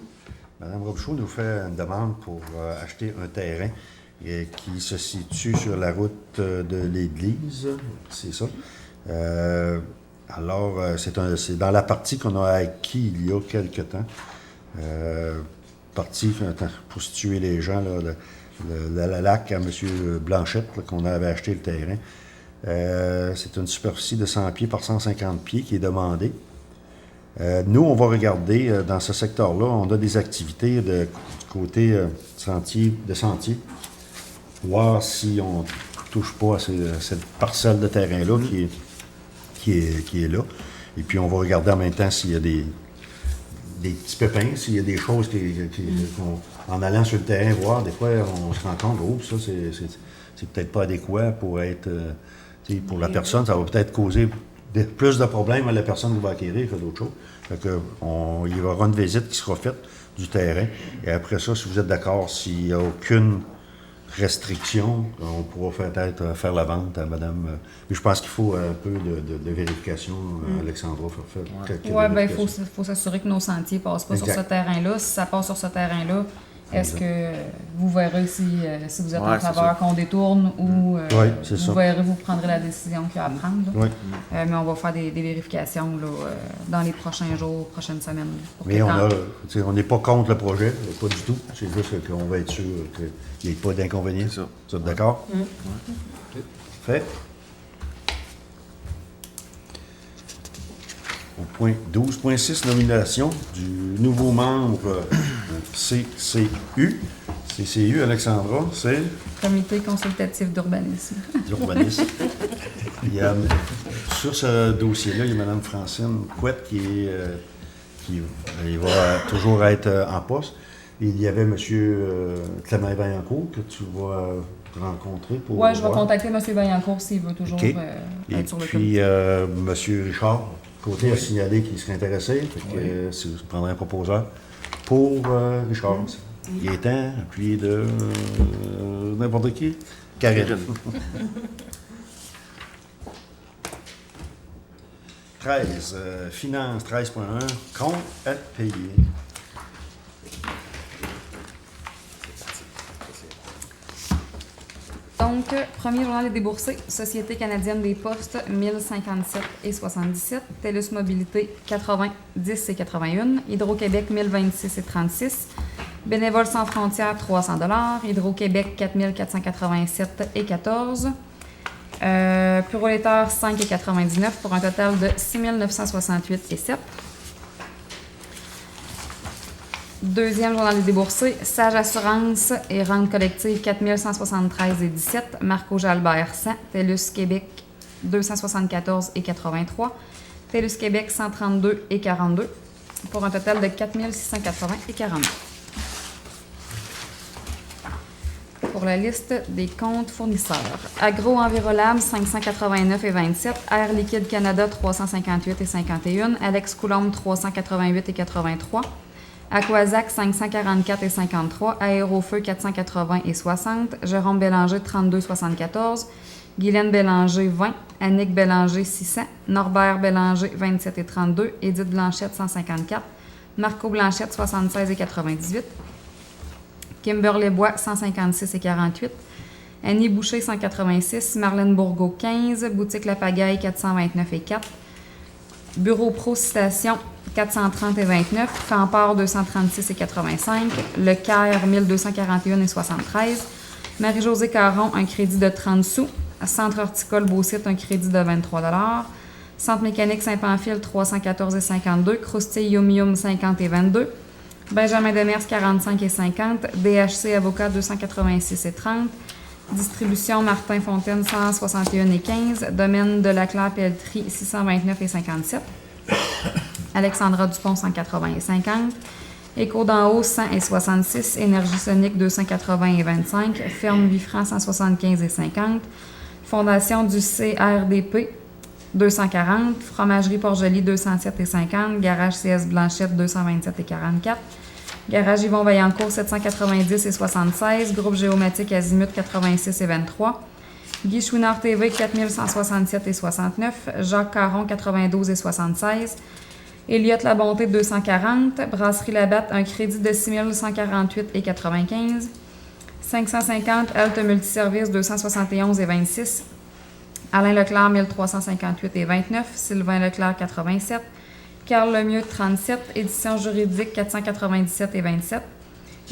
[SPEAKER 1] Mme Robichaud nous fait une demande pour acheter un terrain qui se situe sur la route de l'Église, c'est ça. Alors, c'est dans la partie qu'on a acquis il y a quelque temps. Partie, pour situer les gens, là, le lac à M. Blanchette, là, qu'on avait acheté le terrain. C'est une superficie de 100 pieds par 150 pieds qui est demandée. Nous, on va regarder dans ce secteur-là, on a des activités du côté sentier, voir si on ne touche pas à cette parcelle de terrain-là qui est là. Et puis, on va regarder en même temps s'il y a des petits pépins, s'il y a des choses en allant sur le terrain voir, des fois, on se rend compte, ça, c'est peut-être pas adéquat pour être... pour la personne, ça va peut-être causer plus de problèmes à la personne qui va acquérir que d'autres choses. Fait que, il y aura une visite qui sera faite du terrain. Et après ça, si vous êtes d'accord, s'il n'y a aucune restriction, on pourra peut-être faire la vente à madame. Mais je pense qu'il faut un peu de vérification. Alexandra fait quelques
[SPEAKER 4] Oui, bien, il
[SPEAKER 1] vérifications.
[SPEAKER 4] faut s'assurer que nos sentiers ne passent pas sur ce terrain-là. Si ça passe sur ce terrain-là, Est-ce que vous verrez si vous êtes en
[SPEAKER 5] Ouais, c'est
[SPEAKER 4] faveur qu'on détourne ou
[SPEAKER 1] Ouais, c'est ça.
[SPEAKER 4] vous verrez, vous prendrez la décision qu'il y a à prendre. là.
[SPEAKER 1] Oui.
[SPEAKER 4] Mais on va faire des vérifications là, dans les prochains jours, prochaines semaines. Pour
[SPEAKER 1] Mais
[SPEAKER 4] que
[SPEAKER 1] on n'est pas contre le projet, pas du tout. C'est juste qu'on va être sûr qu'il n'y ait pas d'inconvénients.
[SPEAKER 5] C'est ça.
[SPEAKER 1] Vous êtes d'accord? Fait. Au point 12.6, nomination du nouveau membre CCU. CCU, Alexandra, c'est
[SPEAKER 4] Comité consultatif d'urbanisme.
[SPEAKER 1] l'urbanisme. Il y a, sur ce dossier-là, il y a Mme Francine Couette qui va toujours être en poste. Et il y avait M. Clément Vaillancourt que tu vas rencontrer pour.
[SPEAKER 4] Oui, je vais
[SPEAKER 1] voir.
[SPEAKER 4] contacter M. Vaillancourt s'il veut toujours
[SPEAKER 1] OK. Et
[SPEAKER 4] être sur le comité.
[SPEAKER 1] puis, M. Richard Côté a signalé qu'il serait intéressé. Fait que, si vous prendrez un proposeur pour Richard. Il est temps, puis de n'importe qui. Karine. 13, finance 13.1, compte à payer.
[SPEAKER 4] Donc, premier journal des déboursés, Société canadienne des postes, 1057 et 77, TELUS Mobilité, 80, 10 et 81, Hydro-Québec, 1026 et 36, Bénévoles sans frontières, 300 $, Hydro-Québec, 4487 et 14, Purolétaire, 5 et 99 pour un total de 6968 et 7. Deuxième journal des déboursés, Sage Assurance et Rente collective 4173 et 17, Marco Jalbert 100, TELUS Québec 274 et 83, TELUS Québec 132 et 42, pour un total de 4680 et 42. Pour la liste des comptes fournisseurs, Agro-Envirolab 589 et 27, Air Liquide Canada 358 et 51, Alex Coulombe 388 et 83, Aquazac 544 et 53, Aérofeu 480 et 60, Jérôme Bélanger 32,74, Guylaine Bélanger 20, Annick Bélanger 600, Norbert Bélanger 27 et 32, Édith Blanchette 154, Marco Blanchette 76 et 98, Kimberly Bois 156 et 48, Annie Boucher 186, Marlène Bourgault 15, Boutique La Pagaille 429 et 4, Bureau Pro Citation 430 et 29, Camport 236 et 85, Le Caire 1241 et 73, Marie-Josée Caron, un crédit de 30 sous, Centre Horticole Beausite, un crédit de 23 $, Centre Mécanique Saint-Pamphile 314 et 52, Croustille Yum Yum 50 et 22, Benjamin Demers 45 et 50, DHC Avocat 286 et 30, Distribution Martin Fontaine 161 et 15, Domaine de la Claire-Pelletrie 629 et 57, Alexandra Dupont 180 et 50, Écho d'en haut 100 et 66, Énergie Sonique 280 et 25, Ferme Vifran 175 et 50, Fondation du CRDP 240, Fromagerie Port-Joli 207 et 50, Garage CS Blanchette 227 et 44, Garage Yvon Vaillancourt 790 et 76, Groupe Géomatique Azimut 86 et 23, Guy Chouinard TV 4167 et 69, Jacques Caron 92 et 76, Elliott Labonté 240, Brasserie Labatte un crédit de 6148 et 95, 550 Alte Multiservice 271 et 26, Alain Leclerc 1358 et 29, Sylvain Leclerc 87, Carl Lemieux 37, Édition juridique 497 et 27,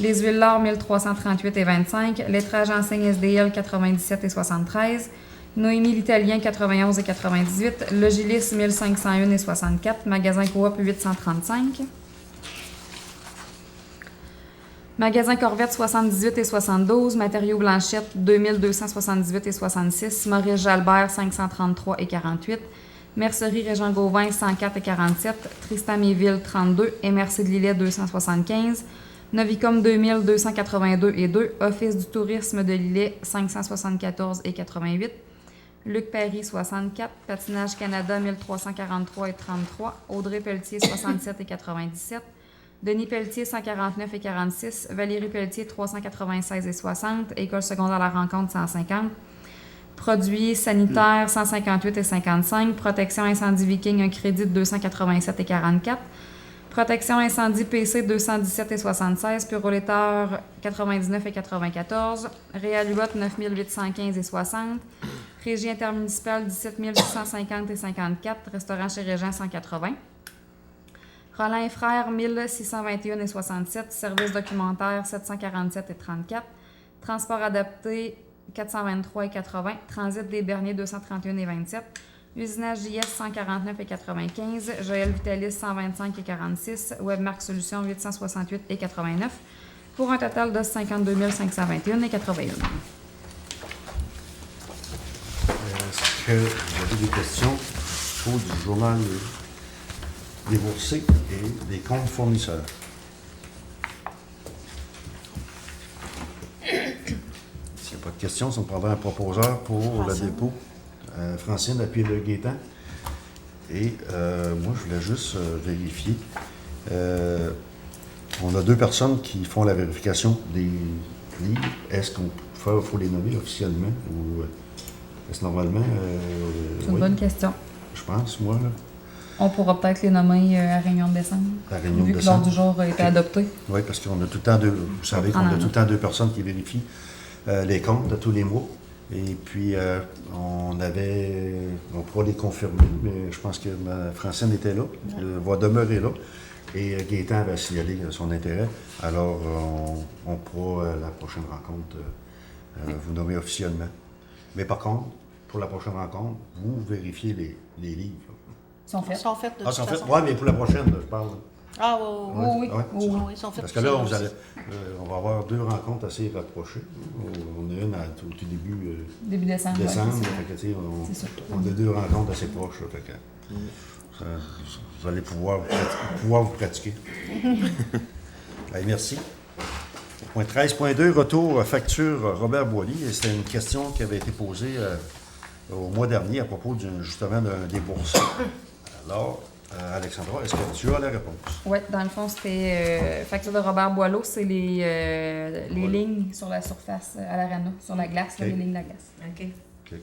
[SPEAKER 4] Les Huiles L'Or 1338 et 25, Lettrage enseigne SDL 97 et 73, Noémie l'Italien 91 et 98, Logilis 1501 et 64, Magasin Coop 835, Magasin Corvette 78 et 72, Matériaux Blanchette 2278 et 66, Maurice Jalbert 533 et 48, Mercerie Régent Gauvin 104 et 47, Tristan Méville 32, MRC de Lillet 275, Novicom 2282 et 2, Office du tourisme de Lillet 574 et 88, Luc Paris 64, Patinage Canada 1343 et 33, Audrey Pelletier 67 et 97, Denis Pelletier 149 et 46, Valérie Pelletier 396 et 60, École secondaire La Rencontre 150, Produits sanitaires 158 et 55, Protection incendie Viking un crédit de 287 et 44, Protection incendie PC 217 et 76, Pyroléteur 99 et 94, Réaluot 9815 et 60, Régie intermunicipale 17 650 et 54, Restaurant chez Régent 180, Roland et Frères 1621 et 67, Service documentaire 747 et 34, Transport adapté 423 et 80, Transit des Berniers 231 et 27, Usinage JS 149 et 95, Joël Vitalis 125 et 46, Webmark Solutions 868 et 89, pour un total de 52 521 et 81.
[SPEAKER 1] Est-ce que vous avez des questions au niveau du journal des boursiers et des comptes fournisseurs? S'il n'y a pas de questions, ça me prendra un proposeur pour le dépôt. Francine, à pied de Gaétan. Et moi, je voulais juste vérifier. On a 2 personnes qui font la vérification des livres. Est-ce qu'on faut les nommer officiellement ou est-ce que normalement...
[SPEAKER 4] C'est une bonne question.
[SPEAKER 1] Je pense, moi. Là.
[SPEAKER 4] On pourra peut-être les nommer à réunion de décembre.
[SPEAKER 1] À réunion
[SPEAKER 4] vu
[SPEAKER 1] de
[SPEAKER 4] que l'ordre
[SPEAKER 1] décembre.
[SPEAKER 4] du jour a été adopté.
[SPEAKER 1] Oui, parce qu'on a tout le temps vous savez qu'on a tout le temps 2 personnes qui vérifient les comptes de tous les mois. Et puis, on pourra les confirmer, mais je pense que Francine était là, va demeurer là. Et Gaétan va signaler son intérêt. Alors, on pourra, la prochaine rencontre, vous nommer officiellement. Mais par contre, pour la prochaine rencontre, vous vérifiez les livres.
[SPEAKER 4] Ils sont faits.
[SPEAKER 6] Ils sont faits de
[SPEAKER 1] Ah,
[SPEAKER 6] toute
[SPEAKER 1] sont faits?
[SPEAKER 6] façon.
[SPEAKER 1] Oui, mais pour la prochaine, je parle.
[SPEAKER 6] Ah, oui.
[SPEAKER 4] Oui.
[SPEAKER 6] Ils sont faits.
[SPEAKER 1] Parce que là, on va avoir 2 rencontres assez rapprochées. On a une au tout début
[SPEAKER 4] Début décembre.
[SPEAKER 1] décembre.
[SPEAKER 4] ouais,
[SPEAKER 1] Fait que, tu sais,
[SPEAKER 4] c'est ça.
[SPEAKER 1] on a 2 rencontres assez proches. Là, fait que, vous allez pouvoir vous pratiquer. Allez, merci. Point 13.2, retour facture Robert Boilly. C'était une question qui avait été posée au mois dernier à propos justement d'un débourssement. Alors, Alexandra, est-ce que tu as la réponse?
[SPEAKER 4] Oui, dans le fond, c'était facture de Robert Boileau, c'est les lignes sur la surface à l'arena, sur la glace, là,
[SPEAKER 1] OK.
[SPEAKER 4] les lignes de la glace.
[SPEAKER 2] OK.
[SPEAKER 1] OK.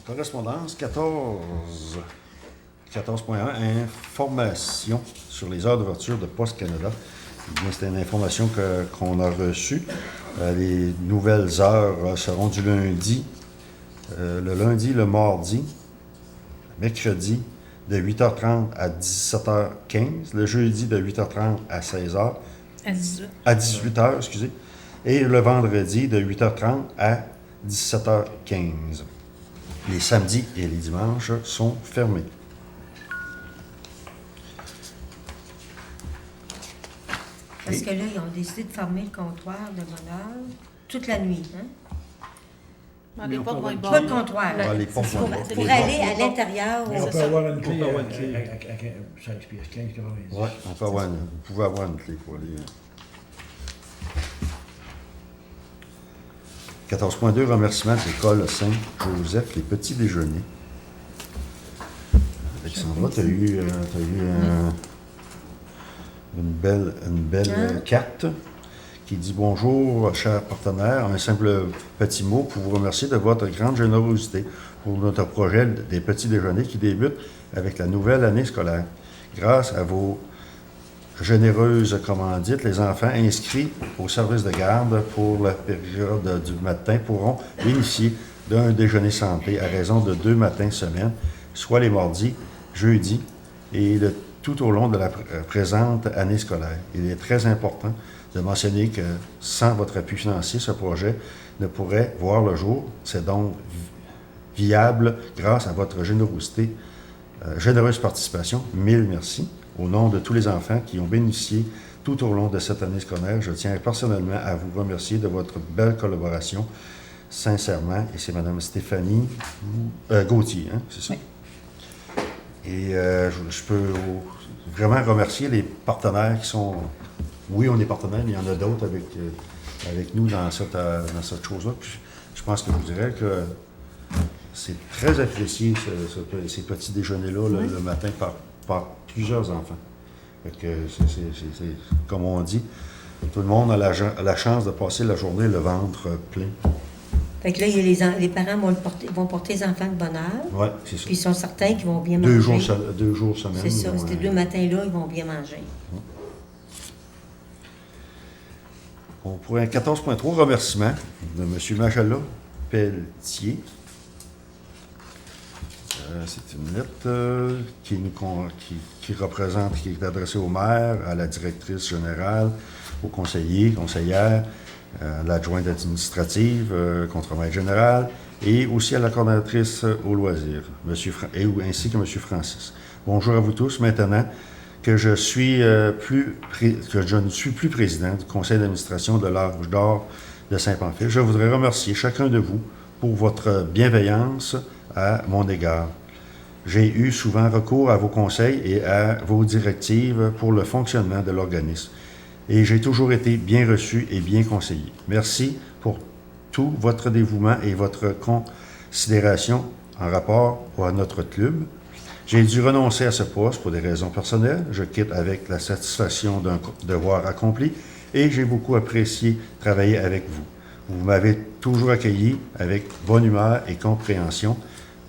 [SPEAKER 1] Correspondance 14.1, information sur les heures d'ouverture de Poste Canada. Eh bien, c'est une information qu'on a reçue. Les nouvelles heures seront du lundi, le mardi, mercredi de 8h30 à 17h15, le jeudi de 8h30 à 16h, à 18h, excusez, et le vendredi de 8h30 à 17h15. Les samedis et les dimanches sont fermés.
[SPEAKER 2] Parce que là, ils ont décidé de fermer le comptoir de bonheur toute la nuit. Hein?
[SPEAKER 6] Les portes vont être
[SPEAKER 2] Pas le
[SPEAKER 6] barrées.
[SPEAKER 2] comptoir.
[SPEAKER 1] Ah, les portes vont
[SPEAKER 2] Pour
[SPEAKER 1] être
[SPEAKER 2] aller
[SPEAKER 1] barrées.
[SPEAKER 2] à l'intérieur.
[SPEAKER 8] Mais on
[SPEAKER 6] C'est
[SPEAKER 8] peut
[SPEAKER 6] ça.
[SPEAKER 8] avoir une clé
[SPEAKER 5] peut avoir une
[SPEAKER 8] à
[SPEAKER 5] clé.
[SPEAKER 8] 16 pièces, 15,90.
[SPEAKER 1] Oui, on peut avoir vous pouvez avoir une clé pour aller. 14.2, remerciement de l'école Saint-Joseph, les petits déjeuners. Alexandra, tu as eu, une belle carte qui dit « Bonjour, chers partenaires, un simple petit mot pour vous remercier de votre grande générosité pour notre projet des petits déjeuners qui débute avec la nouvelle année scolaire. Grâce à vos généreuses commandites, les enfants inscrits au service de garde pour la période du matin pourront bénéficier d'un déjeuner santé à raison de 2 matins semaine, soit les mardis, jeudis et tout au long de la présente année scolaire. Il est très important de mentionner que sans votre appui financier, ce projet ne pourrait voir le jour. C'est donc viable grâce à votre générosité, généreuse participation. 1000 merci. Au nom de tous les enfants qui ont bénéficié tout au long de cette année scolaire, je tiens personnellement à vous remercier de votre belle collaboration, sincèrement. Et c'est Mme Stéphanie Gauthier, hein, c'est ça?
[SPEAKER 4] Oui.
[SPEAKER 1] Et je peux vraiment remercier les partenaires qui sont... Oui, on est partenaires, mais il y en a d'autres avec nous dans cette chose-là. Puis je pense que vous direz que c'est très apprécié, ces petits déjeuners-là, le matin, par plusieurs enfants. Fait que c'est comme on dit, tout le monde a la chance de passer la journée le ventre plein.
[SPEAKER 2] Fait que là, les parents vont porter les enfants de bonne heure.
[SPEAKER 1] Oui, c'est ça.
[SPEAKER 2] Puis ils sont certains qu'ils vont bien manger.
[SPEAKER 1] 2 jours semaine.
[SPEAKER 2] C'est ça. Ces 2 matins-là, ils vont bien manger.
[SPEAKER 1] Pour un 14.3, remerciement de M. Machala Pelletier. C'est une lettre qui représente, qui est adressée au maire, à la directrice générale, aux conseillers, conseillères, à l'adjointe administrative, contremaître général, et aussi à la coordonnatrice aux loisirs, ainsi que M. Francis. Bonjour à vous tous. Maintenant que je ne suis plus président du conseil d'administration de l'Arche d'Or de Saint-Pamphile, je voudrais remercier chacun de vous pour votre bienveillance à mon égard. J'ai eu souvent recours à vos conseils et à vos directives pour le fonctionnement de l'organisme. Et j'ai toujours été bien reçu et bien conseillé. Merci pour tout votre dévouement et votre considération en rapport à notre club. J'ai dû renoncer à ce poste pour des raisons personnelles. Je quitte avec la satisfaction d'un devoir accompli et j'ai beaucoup apprécié travailler avec vous. Vous m'avez toujours accueilli avec bonne humeur et compréhension.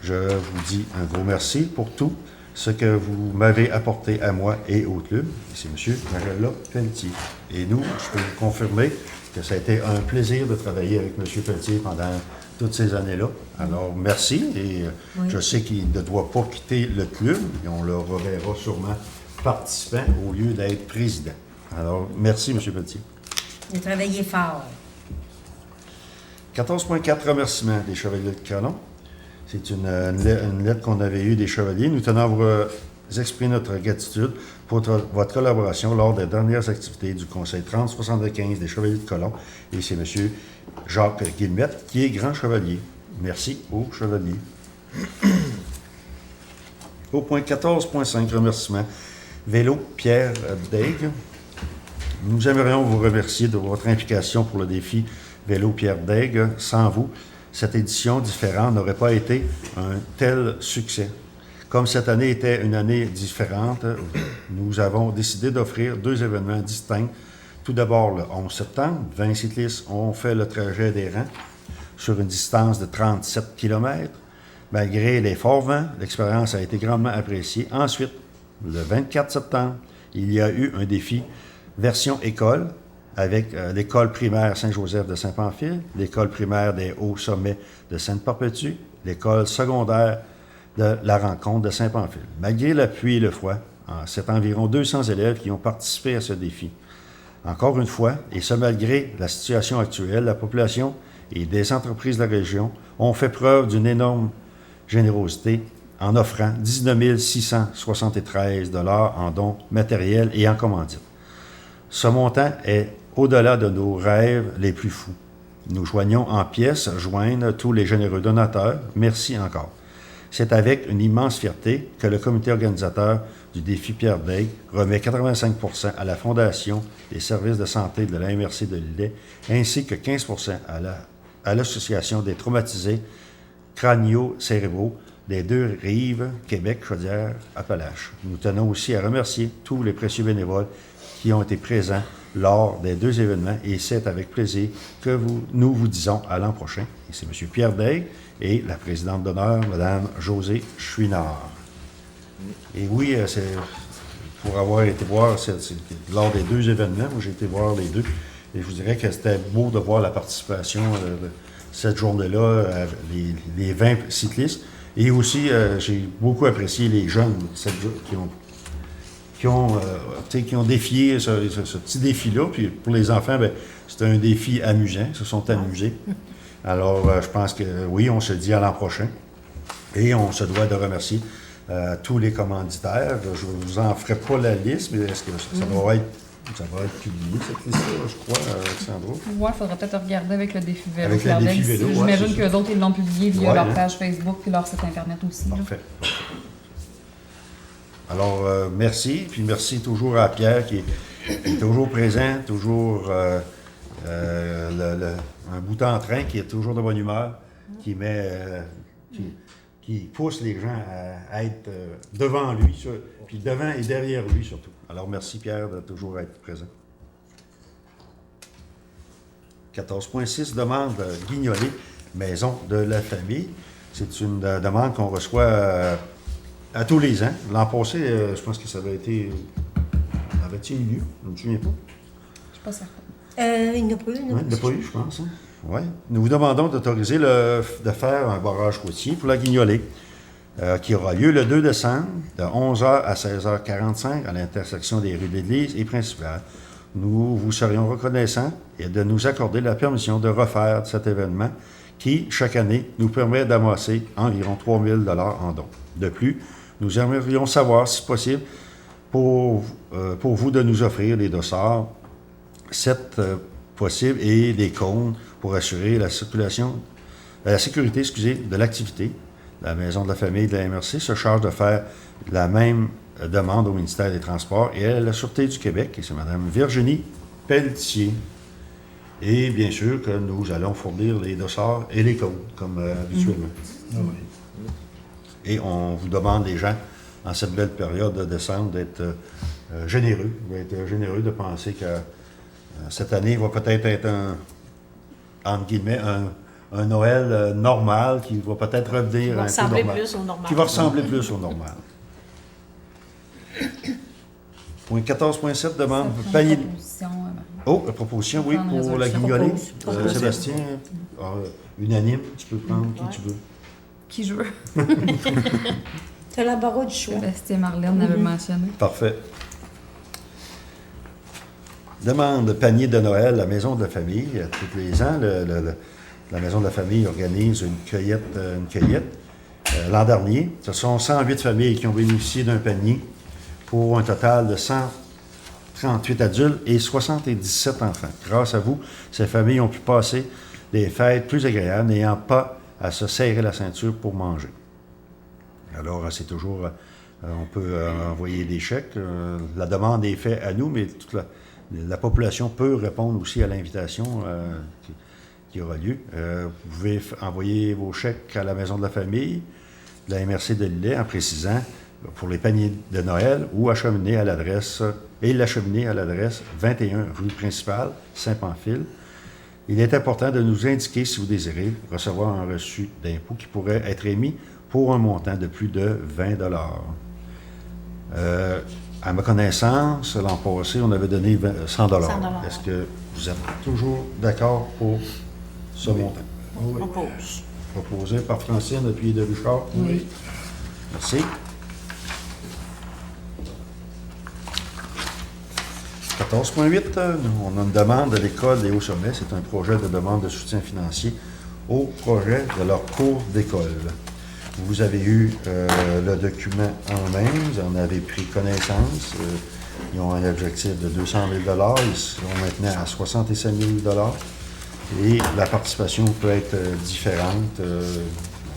[SPEAKER 1] Je vous dis un gros merci pour tout ce que vous m'avez apporté à moi et au club. Et c'est M. Machala Pelletier. Et nous, je peux vous confirmer que ça a été un plaisir de travailler avec M. Pelletier pendant toutes ces années-là. Alors, merci. Et je sais qu'il ne doit pas quitter le club. Et on le reverra sûrement participant au lieu d'être président. Alors, merci, M. Pelletier.
[SPEAKER 2] Il a travaillé fort.
[SPEAKER 1] 14.4, remerciement des Chevaliers de Colomb. C'est une lettre qu'on avait eue des Chevaliers. Nous tenons à vous exprimer notre gratitude pour votre collaboration lors des dernières activités du Conseil 3075 des Chevaliers de Colomb. Et c'est M. Jacques Guillemette qui est grand chevalier. Merci aux Chevaliers. Au point 14.5, remerciement. Vélo Pierre Daigle. Nous aimerions vous remercier de votre implication pour le défi Vélo Pierre Daigle. Sans vous, cette édition différente n'aurait pas été un tel succès. Comme cette année était une année différente, nous avons décidé d'offrir 2 événements distincts. Tout d'abord, le 11 septembre, 20 cyclistes ont fait le trajet des rangs sur une distance de 37 km. Malgré les forts vents, l'expérience a été grandement appréciée. Ensuite, le 24 septembre, il y a eu un défi version école, avec l'école primaire Saint-Joseph de Saint-Pamphile, l'école primaire des Hauts-Sommets de Sainte-Perpétue, l'école secondaire de la Rencontre de Saint-Pamphile. Malgré la pluie et le froid, c'est environ 200 élèves qui ont participé à ce défi. Encore une fois, et ce malgré la situation actuelle, la population et des entreprises de la région ont fait preuve d'une énorme générosité en offrant 19 673 $ en dons matériels et en commandites. Ce montant est au-delà de nos rêves les plus fous. Nous joignons en pièces, joignent tous les généreux donateurs. Merci encore. C'est avec une immense fierté que le comité organisateur du défi Pierre Daigle remet 85 % à la Fondation des services de santé de la MRC de Lillet, ainsi que 15 % à l'Association des traumatisés crânio-cérébraux des deux rives, Québec, Chaudière, Appalaches. Nous tenons aussi à remercier tous les précieux bénévoles qui ont été présents lors des 2 événements, et c'est avec plaisir que nous vous disons à l'an prochain. Et c'est M. Pierre Daigle et la présidente d'honneur, Mme Josée Chouinard. Et oui, c'est pour avoir été voir, lors des 2 événements, où j'ai été voir les 2, et je vous dirais que c'était beau de voir la participation de cette journée-là, les 20 cyclistes, et aussi, j'ai beaucoup apprécié les jeunes qui ont défié ce petit défi-là. Puis pour les enfants, c'était un défi amusant. Ils se sont amusés. Alors, je pense que oui, on se dit à l'an prochain. Et on se doit de remercier tous les commanditaires. Je ne vous en ferai pas la liste, mais est-ce que ça va être publié, cette liste-là, je crois, Alexandra?
[SPEAKER 4] Oui, il faudrait peut-être regarder avec le défi vélo.
[SPEAKER 1] Avec le défi vélo,
[SPEAKER 4] j'imagine qu'eux autres, ils l'ont publié via leur
[SPEAKER 1] hein?
[SPEAKER 4] page Facebook et leur site Internet aussi.
[SPEAKER 1] Parfait. Alors, merci. Puis merci toujours à Pierre qui est toujours présent, toujours un bout en train, qui est toujours de bonne humeur, qui pousse les gens à être devant lui, puis devant et derrière lui surtout. Alors, merci Pierre de toujours être présent. 14.6, demande Guignolé Maison de la famille. C'est une demande qu'on reçoit à tous les ans. L'an passé, je pense que ça avait été... Avait-il eu lieu? Je ne me souviens pas.
[SPEAKER 4] Je suis pas certaine.
[SPEAKER 2] Il n'y en a pas eu, non?
[SPEAKER 1] Il n'y en a pas eu, je pense. Hein? Ouais. Nous vous demandons d'autoriser de faire un barrage routier pour la Guignolée, qui aura lieu le 2 décembre, de 11h à 16h45, à l'intersection des rues de l'Église et principale. Nous vous serions reconnaissants et de nous accorder la permission de refaire cet événement qui, chaque année, nous permet d'amasser environ 3 000 $ en dons. De plus, nous aimerions savoir, si possible, pour vous de nous offrir des dossards, 7 possibles, et des cônes pour assurer la sécurité de l'activité. La Maison de la famille de la MRC se charge de faire la même demande au ministère des Transports et à la Sûreté du Québec, et c'est Mme Virginie Pelletier. Et bien sûr que nous allons fournir les dossards et les cônes, comme habituellement. Et on vous demande, les gens, en cette belle période de décembre, d'être généreux, de penser que cette année va peut-être être entre guillemets, un Noël normal qui va peut-être revenir un peu normal. Qui va ressembler plus au normal. Point 14.7, demande panier. Oh, la proposition, oui, pour la Guignolée. Sébastien, unanime, tu peux prendre qui tu veux.
[SPEAKER 4] Qui je veux?
[SPEAKER 2] Tu as l'embarras du choix.
[SPEAKER 4] Sébastien Marlène avait mentionné.
[SPEAKER 1] Parfait. Demande panier de Noël, la Maison de la famille. Tous les ans, la Maison de la famille organise une cueillette. L'an dernier, ce sont 108 familles qui ont bénéficié d'un panier pour un total de 138 adultes et 77 enfants. Grâce à vous, ces familles ont pu passer des fêtes plus agréables, n'ayant pas à se serrer la ceinture pour manger. Alors, c'est toujours... on peut envoyer des chèques. La demande est faite à nous, mais toute la population peut répondre aussi à l'invitation qui aura lieu. Vous pouvez envoyer vos chèques à la Maison de la famille, de la MRC de Lillet, en précisant pour les paniers de Noël ou l'acheminer à l'adresse 21 rue principale, Saint-Pamphile. Il est important de nous indiquer si vous désirez recevoir un reçu d'impôt qui pourrait être émis pour un montant de plus de 20 $. À ma connaissance, l'an passé, on avait donné 100 $. Est-ce que vous êtes toujours d'accord pour ce montant?
[SPEAKER 6] Oui. Propose.
[SPEAKER 1] Proposé par Francine puis de Richard?
[SPEAKER 4] Oui.
[SPEAKER 1] Merci. 14.8, on a une demande de l'École des Hauts-Sommets. C'est un projet de demande de soutien financier au projet de leur cours d'école. Vous avez eu le document en main, vous en avez pris connaissance. Ils ont un objectif de 200 000 $. Ils sont maintenant à 67 000 $. Et la participation peut être différente.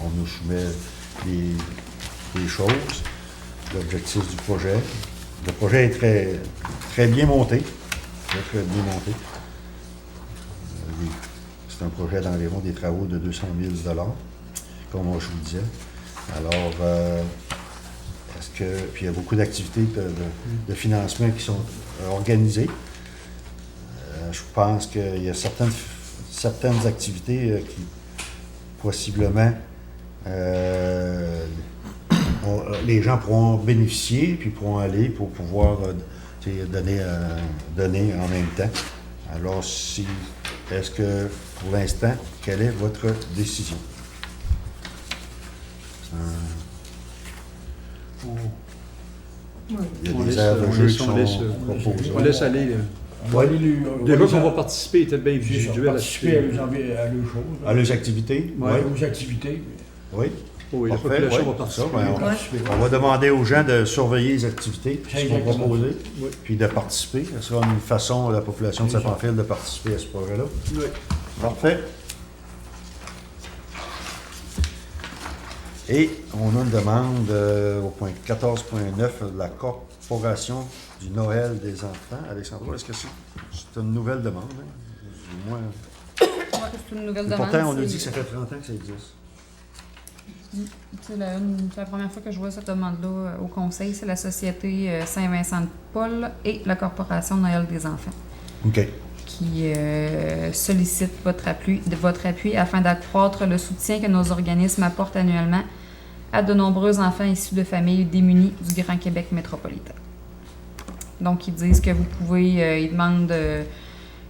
[SPEAKER 1] On nous soumet des choses. L'objectif du projet. Le projet est très bien monté. Très bien monté. C'est un projet d'environ des travaux de 200 000 $, comme je vous disais. Alors, puis il y a beaucoup d'activités de financement qui sont organisées. Je pense qu'il y a certaines activités qui, possiblement, les gens pourront bénéficier, puis pourront aller pour pouvoir donner en même temps. Alors, est-ce que, pour l'instant, quelle est votre décision? Il y a des aires de jeu qui sont proposées.
[SPEAKER 9] On laisse aller. Les gens qui vont participer étaient bien individuels
[SPEAKER 1] à leurs activités.
[SPEAKER 8] Oui, aux activités.
[SPEAKER 1] Oui.
[SPEAKER 9] Oui, la
[SPEAKER 1] Parfait,
[SPEAKER 9] population
[SPEAKER 1] oui,
[SPEAKER 9] va participer.
[SPEAKER 1] On va demander aux gens de surveiller les activités qui sont proposées,
[SPEAKER 9] Oui.
[SPEAKER 1] puis de participer. Ce sera une façon, la population de Saint-Pamphile, de participer à ce projet-là.
[SPEAKER 9] Oui.
[SPEAKER 1] Parfait. Et on a une demande au point 14.9 de la Corporation du Noël des enfants. Alexandra, est-ce que c'est une nouvelle demande? Hein? Du moins...
[SPEAKER 4] c'est une nouvelle demande.
[SPEAKER 1] Pourtant, on nous dit que ça fait 30 ans que ça existe.
[SPEAKER 4] C'est la première fois que je vois cette demande-là au Conseil. C'est la Société Saint-Vincent-de-Paul et la Corporation Noël des enfants.
[SPEAKER 1] OK.
[SPEAKER 4] qui sollicite votre appui afin d'accroître le soutien que nos organismes apportent annuellement à de nombreux enfants issus de familles démunies du Grand Québec métropolitain. Donc, ils disent que vous pouvez, ils demandent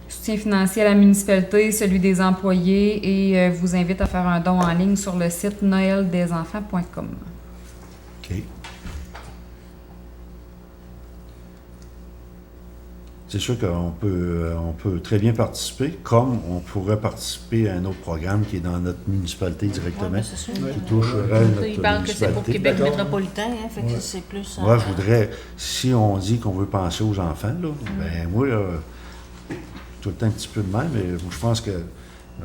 [SPEAKER 4] soutien financier à la municipalité, celui des employés, et vous invitent à faire un don en ligne sur le site noeldesenfants.com.
[SPEAKER 1] OK. C'est sûr qu'on peut très bien participer, comme on pourrait participer à un autre programme qui est dans notre municipalité directement,
[SPEAKER 6] Ouais, c'est sûr.
[SPEAKER 1] qui toucherait notre
[SPEAKER 6] Il parle que c'est pour
[SPEAKER 1] municipalité.
[SPEAKER 6] Québec métropolitain, hein, fait que c'est plus...
[SPEAKER 1] Moi, je voudrais, si on dit qu'on veut penser aux enfants, là, ben moi, là, tout le temps un petit peu de même, mais je pense que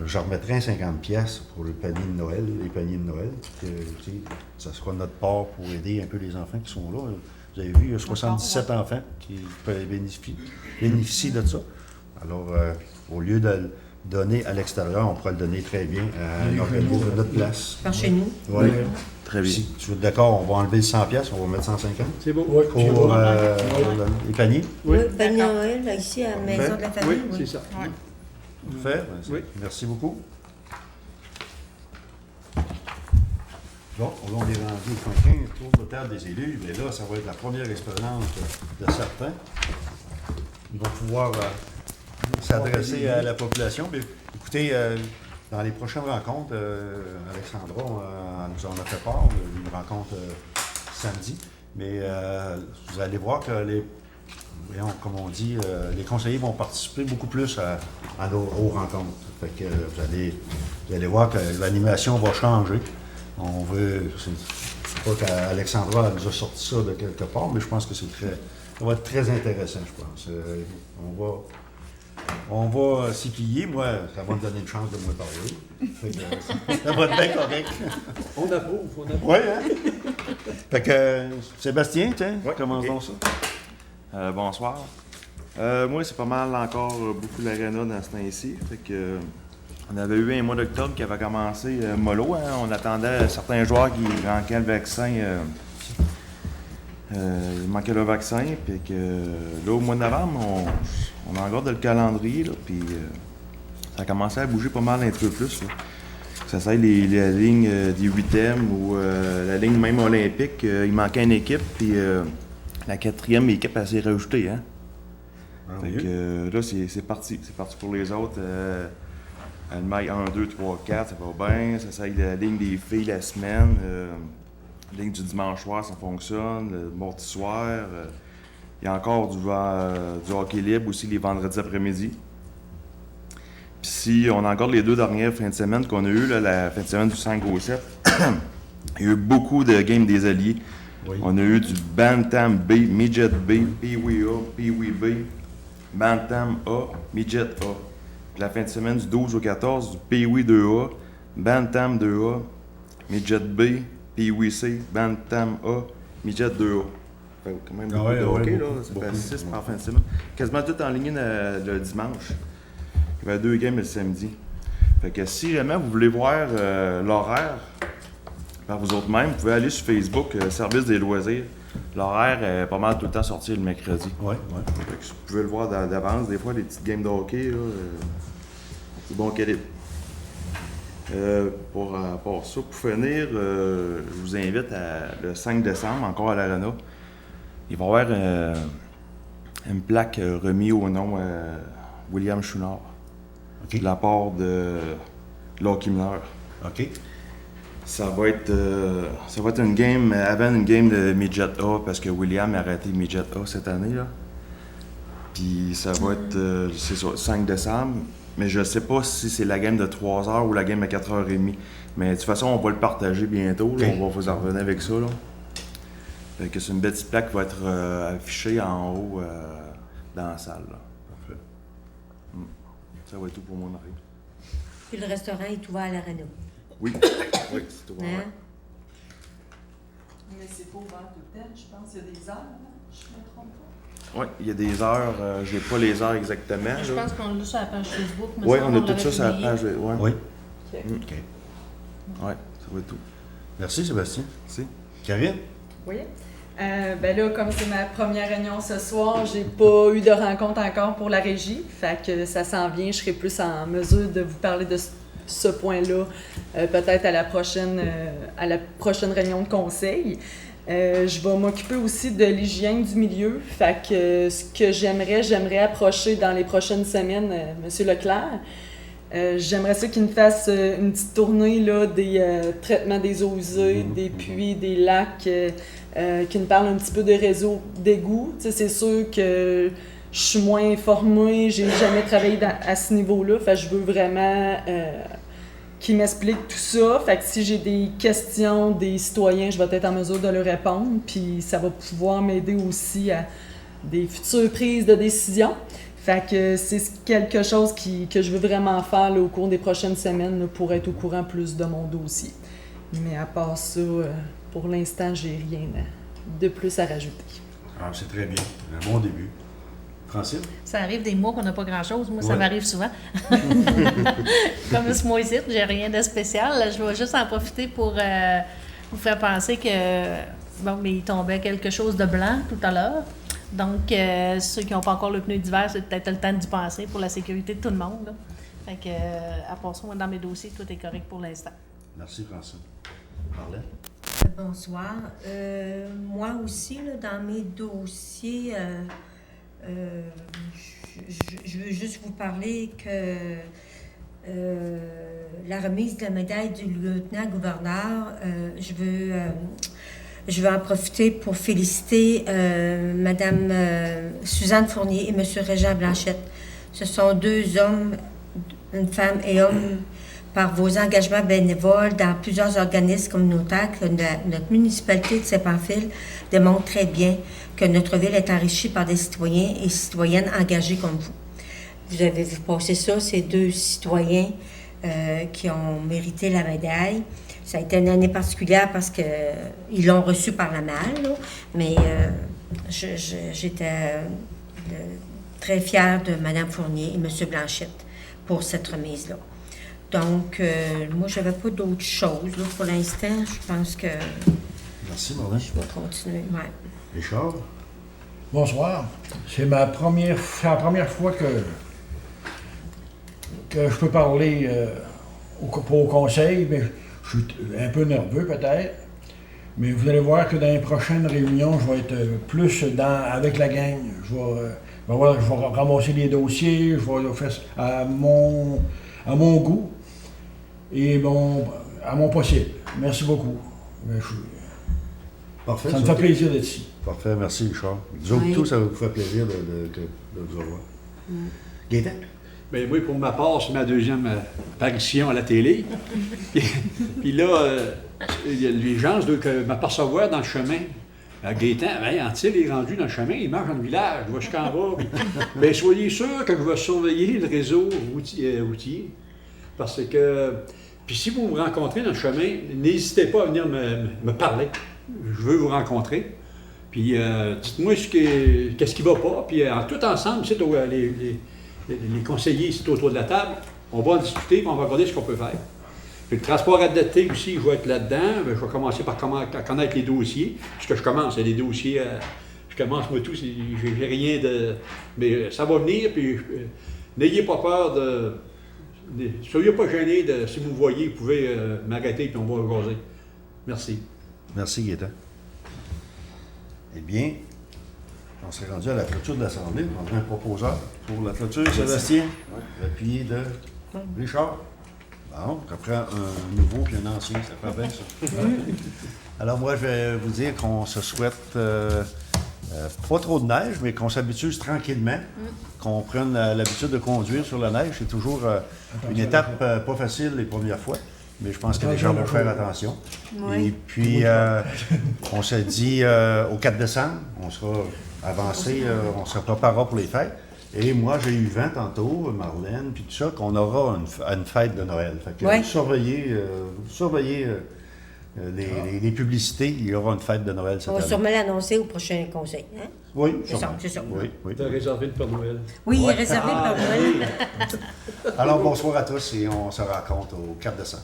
[SPEAKER 1] je remettrais un 50$ pour le panier de Noël, les paniers de Noël. Que, tu sais, ça sera notre part pour aider un peu les enfants qui sont là. Vous avez vu, il y a 77 enfants qui bénéficient de ça. Alors, au lieu de le donner à l'extérieur, on pourrait le donner très bien à un organisme de notre place.
[SPEAKER 2] Par chez nous.
[SPEAKER 1] Oui.
[SPEAKER 5] Très bien.
[SPEAKER 1] Si tu es d'accord, on va enlever le 100$, on va mettre 150$
[SPEAKER 9] C'est bon.
[SPEAKER 8] Oui,
[SPEAKER 1] pour les paniers.
[SPEAKER 2] Oui, panier Noël, là, ici, à la Maison de la Famille.
[SPEAKER 9] Oui, c'est ça.
[SPEAKER 6] Ouais.
[SPEAKER 1] Fait.
[SPEAKER 9] Oui.
[SPEAKER 1] Merci beaucoup. Bon, on est rendu au 15 tour de table des élus, mais là, ça va être la première expérience de certains. Ils vont pouvoir s'adresser à la population. Mais, écoutez, dans les prochaines rencontres, Alexandra nous en a fait part, une rencontre samedi, mais vous allez voir que comme on dit, les conseillers vont participer beaucoup plus à aux rencontres. Fait que vous allez voir que l'animation va changer. On veut. C'est pas qu'Alexandra nous a sorti ça de quelque part, mais je pense que ça va être très intéressant, je pense. On va s'y plier. Moi, ça va me donner une chance de me parler. Fait que, ça va être bien correct.
[SPEAKER 9] On approuve.
[SPEAKER 1] Oui, hein? Fait que, Sébastien, tiens, commençons ça.
[SPEAKER 5] Bonsoir. Moi, c'est pas mal encore beaucoup l'aréna dans ce temps-ci. Fait que, on avait eu un mois d'octobre qui avait commencé mollo. Hein? On attendait certains joueurs qui manquaient le vaccin. Il manquait le vaccin. Puis que là, au mois de novembre, on a encore le calendrier. Là, puis ça a commencé à bouger pas mal un peu plus. Là. Que ça soit la ligne des 8e ou la ligne même olympique. Il manquait une équipe. Puis la 4e équipe, elle s'est rajoutée. Hein? Fait que là, c'est parti. C'est parti pour les autres. Elle maille 1, 2, 3, 4, ça va bien. Ça, c'est la ligne des filles la semaine. La ligne du dimanche soir, ça fonctionne. Le mardi soir. Il y a encore du hockey libre aussi les vendredis après-midi. Puis si on a encore les 2 dernières fins de semaine qu'on a eues, là, la fin de semaine du 5 au 7, il y a eu beaucoup de games des alliés. Oui. On a eu du Bantam B, Midget B, Pee-Wee A, Pee-Wee B, Bantam A, Midget A. Puis la fin de semaine du 12 au 14, du Pee-Wee 2A, Bantam 2A, Midget B, Pee-Wee C, Bantam A, Midget 2A. Fait quand même beaucoup de hockey, là. Ça fait 6 par fin de semaine. Quasiment tout en ligne le dimanche. Il y avait 2 games le samedi. Fait que si jamais vous voulez voir l'horaire par vous autres mêmes, vous pouvez aller sur Facebook, Service des loisirs. L'horaire est pas mal tout le temps sorti le mercredi.
[SPEAKER 1] Oui.
[SPEAKER 5] Vous pouvez le voir d'avance. Des fois, les petites games de hockey, là, c'est bon calibre. Pour ça, pour finir, je vous invite le 5 décembre, encore à l'Arena. Il va y avoir une plaque remise au nom William Chouinard, de la part de l'hockey mineur.
[SPEAKER 1] OK.
[SPEAKER 5] Ça va être une game, avant une game de Midget A, parce que William a arrêté Midget A cette année, là. Puis ça va être, c'est ça, 5 décembre. Mais je sais pas si c'est la game de 3h ou la game de 4h30. Mais de toute façon, on va le partager bientôt. Là. On va vous en revenir avec ça. Là. Fait que c'est une petite plaque qui va être affichée en haut dans la salle. Là. Parfait. Ça va être tout pour mon arrivée.
[SPEAKER 2] Puis le restaurant est ouvert à l'Arena.
[SPEAKER 5] Oui, c'est ouvert.
[SPEAKER 2] Hein?
[SPEAKER 10] Mais c'est pas ouvert tout le temps, je pense. Il y a des heures, là? Je ne me trompe pas.
[SPEAKER 5] Oui, il y a des heures. Je n'ai pas les heures exactement.
[SPEAKER 6] Je pense qu'on l'a sur la page Facebook.
[SPEAKER 5] Oui, on a tout ça sur la page. Ouais.
[SPEAKER 1] Oui.
[SPEAKER 5] OK. Oui, ça va être tout.
[SPEAKER 1] Merci, Sébastien.
[SPEAKER 5] Merci.
[SPEAKER 1] Karine?
[SPEAKER 10] Oui. Ben là, comme c'est ma première réunion ce soir, j'ai pas eu de rencontre encore pour la régie. Fait que ça s'en vient, je serai plus en mesure de vous parler de ce point-là, peut-être à la prochaine réunion de conseil. Je vais m'occuper aussi de l'hygiène du milieu. Fait que ce que j'aimerais approcher dans les prochaines semaines M. Leclerc. J'aimerais ça qu'il me fasse une petite tournée là, des traitements des eaux usées, des puits, des lacs, qu'il me parle un petit peu des réseaux d'égouts. Tu sais, c'est sûr que je suis moins informée, j'ai jamais travaillé à ce niveau-là. Fait que je veux vraiment qu'il m'explique tout ça. Fait que si j'ai des questions des citoyens, je vais être en mesure de leur répondre. Puis ça va pouvoir m'aider aussi à des futures prises de décision. Fait que c'est quelque chose que je veux vraiment faire là, au cours des prochaines semaines là, pour être au courant plus de mon dossier. Mais à part ça, pour l'instant, j'ai rien de plus à rajouter.
[SPEAKER 1] Ah, c'est très bien. Un bon début. Francine?
[SPEAKER 6] Ça arrive des mois qu'on n'a pas grand-chose. Moi, ça m'arrive souvent. Comme ce mois-ci, j'ai rien de spécial. Je vais juste en profiter pour vous faire penser que, bon, mais il tombait quelque chose de blanc tout à l'heure. Donc, ceux qui n'ont pas encore le pneu d'hiver, c'est peut-être le temps d'y penser pour la sécurité de tout le monde. Là. Fait que, à part ça, moi, dans mes dossiers, tout est correct pour l'instant.
[SPEAKER 1] Merci, Francine. Marlène?
[SPEAKER 2] Bonsoir. Moi aussi, là, dans mes dossiers, je veux juste vous parler que la remise de la médaille du lieutenant-gouverneur, je veux en profiter pour féliciter Mme Suzanne Fournier et M. Régent Blanchette. Ce sont deux hommes, une femme et homme, par vos engagements bénévoles dans plusieurs organismes communautaires que notre municipalité de Saint-Pamphile démontre très bien que notre ville est enrichie par des citoyens et citoyennes engagés comme vous. Vous avez vu passer ça, ces deux citoyens qui ont mérité la médaille. Ça a été une année particulière parce qu'ils l'ont reçu par la malle, là, mais j'étais très fière de Mme Fournier et M. Blanchette pour cette remise-là. Donc, moi, je n'avais pas d'autres choses. Là, pour l'instant, je pense que...
[SPEAKER 1] Merci, Marlène.
[SPEAKER 2] Je vais continuer, ouais.
[SPEAKER 1] Richard?
[SPEAKER 8] Bonsoir. C'est la première fois que je peux parler au conseil, mais je suis un peu nerveux peut-être. Mais vous allez voir que dans les prochaines réunions, je vais être plus avec la gang. Je vais ramasser les dossiers, je vais faire à mon goût et à mon possible. Merci beaucoup.
[SPEAKER 1] Parfait.
[SPEAKER 8] Ça me fait plaisir d'être ici.
[SPEAKER 1] Parfait, merci Richard. Nous autres, tous, ça vous fait plaisir de vous revoir. Gaëtan?
[SPEAKER 9] Bien, moi, pour ma part, c'est ma deuxième apparition à la télé. Puis là, les gens doivent m'apercevoir dans le chemin. Gaëtan, Antil est rendu dans le chemin, il marche dans le village, je vais jusqu'en bas. Bien, soyez sûrs que je vais surveiller le réseau routier. Parce que, puis si vous me rencontrez dans le chemin, n'hésitez pas à venir me parler. Je veux vous rencontrer. Puis dites-moi qu'est-ce qui ne va pas. Puis tout ensemble, les conseillers ici autour de la table, on va en discuter et on va regarder ce qu'on peut faire. Puis le transport adapté aussi, je vais être là-dedans. Je vais commencer par connaître les dossiers. Ce que je commence, c'est les dossiers. Je commence moi tout, j'ai rien de. Mais ça va venir, puis n'ayez pas peur de. Soyez pas gênés si vous me voyez, vous pouvez m'arrêter et on va jaser. Merci.
[SPEAKER 1] Merci, Gaëtan. Eh bien, on s'est rendu à la clôture de l'Assemblée. On prend un proposeur pour la clôture. Sébastien, appuyé de Richard. Bon, ça prend un nouveau puis un ancien, ça fait bien ça. Alors moi, je vais vous dire qu'on se souhaite pas trop de neige, mais qu'on s'habitue tranquillement, qu'on prenne l'habitude de conduire sur la neige. C'est toujours une étape pas facile les premières fois, mais je pense que les gens vont faire attention. Oui. Et puis, on se dit au 4 décembre, on sera avancé, on se préparera pour les fêtes. Et moi, j'ai eu vent tantôt, Marlène, puis tout ça, qu'on aura une fête de Noël. Fait que surveillez les publicités, il y aura une fête de Noël cette année.
[SPEAKER 2] On va sûrement l'annoncer au prochain conseil. Hein?
[SPEAKER 1] Oui,
[SPEAKER 2] c'est ça.
[SPEAKER 9] Oui. Tu as réservé le Père Noël.
[SPEAKER 2] Oui, il est réservé le Père Noël.
[SPEAKER 1] Alors, bonsoir à tous et on se rencontre au 4 décembre.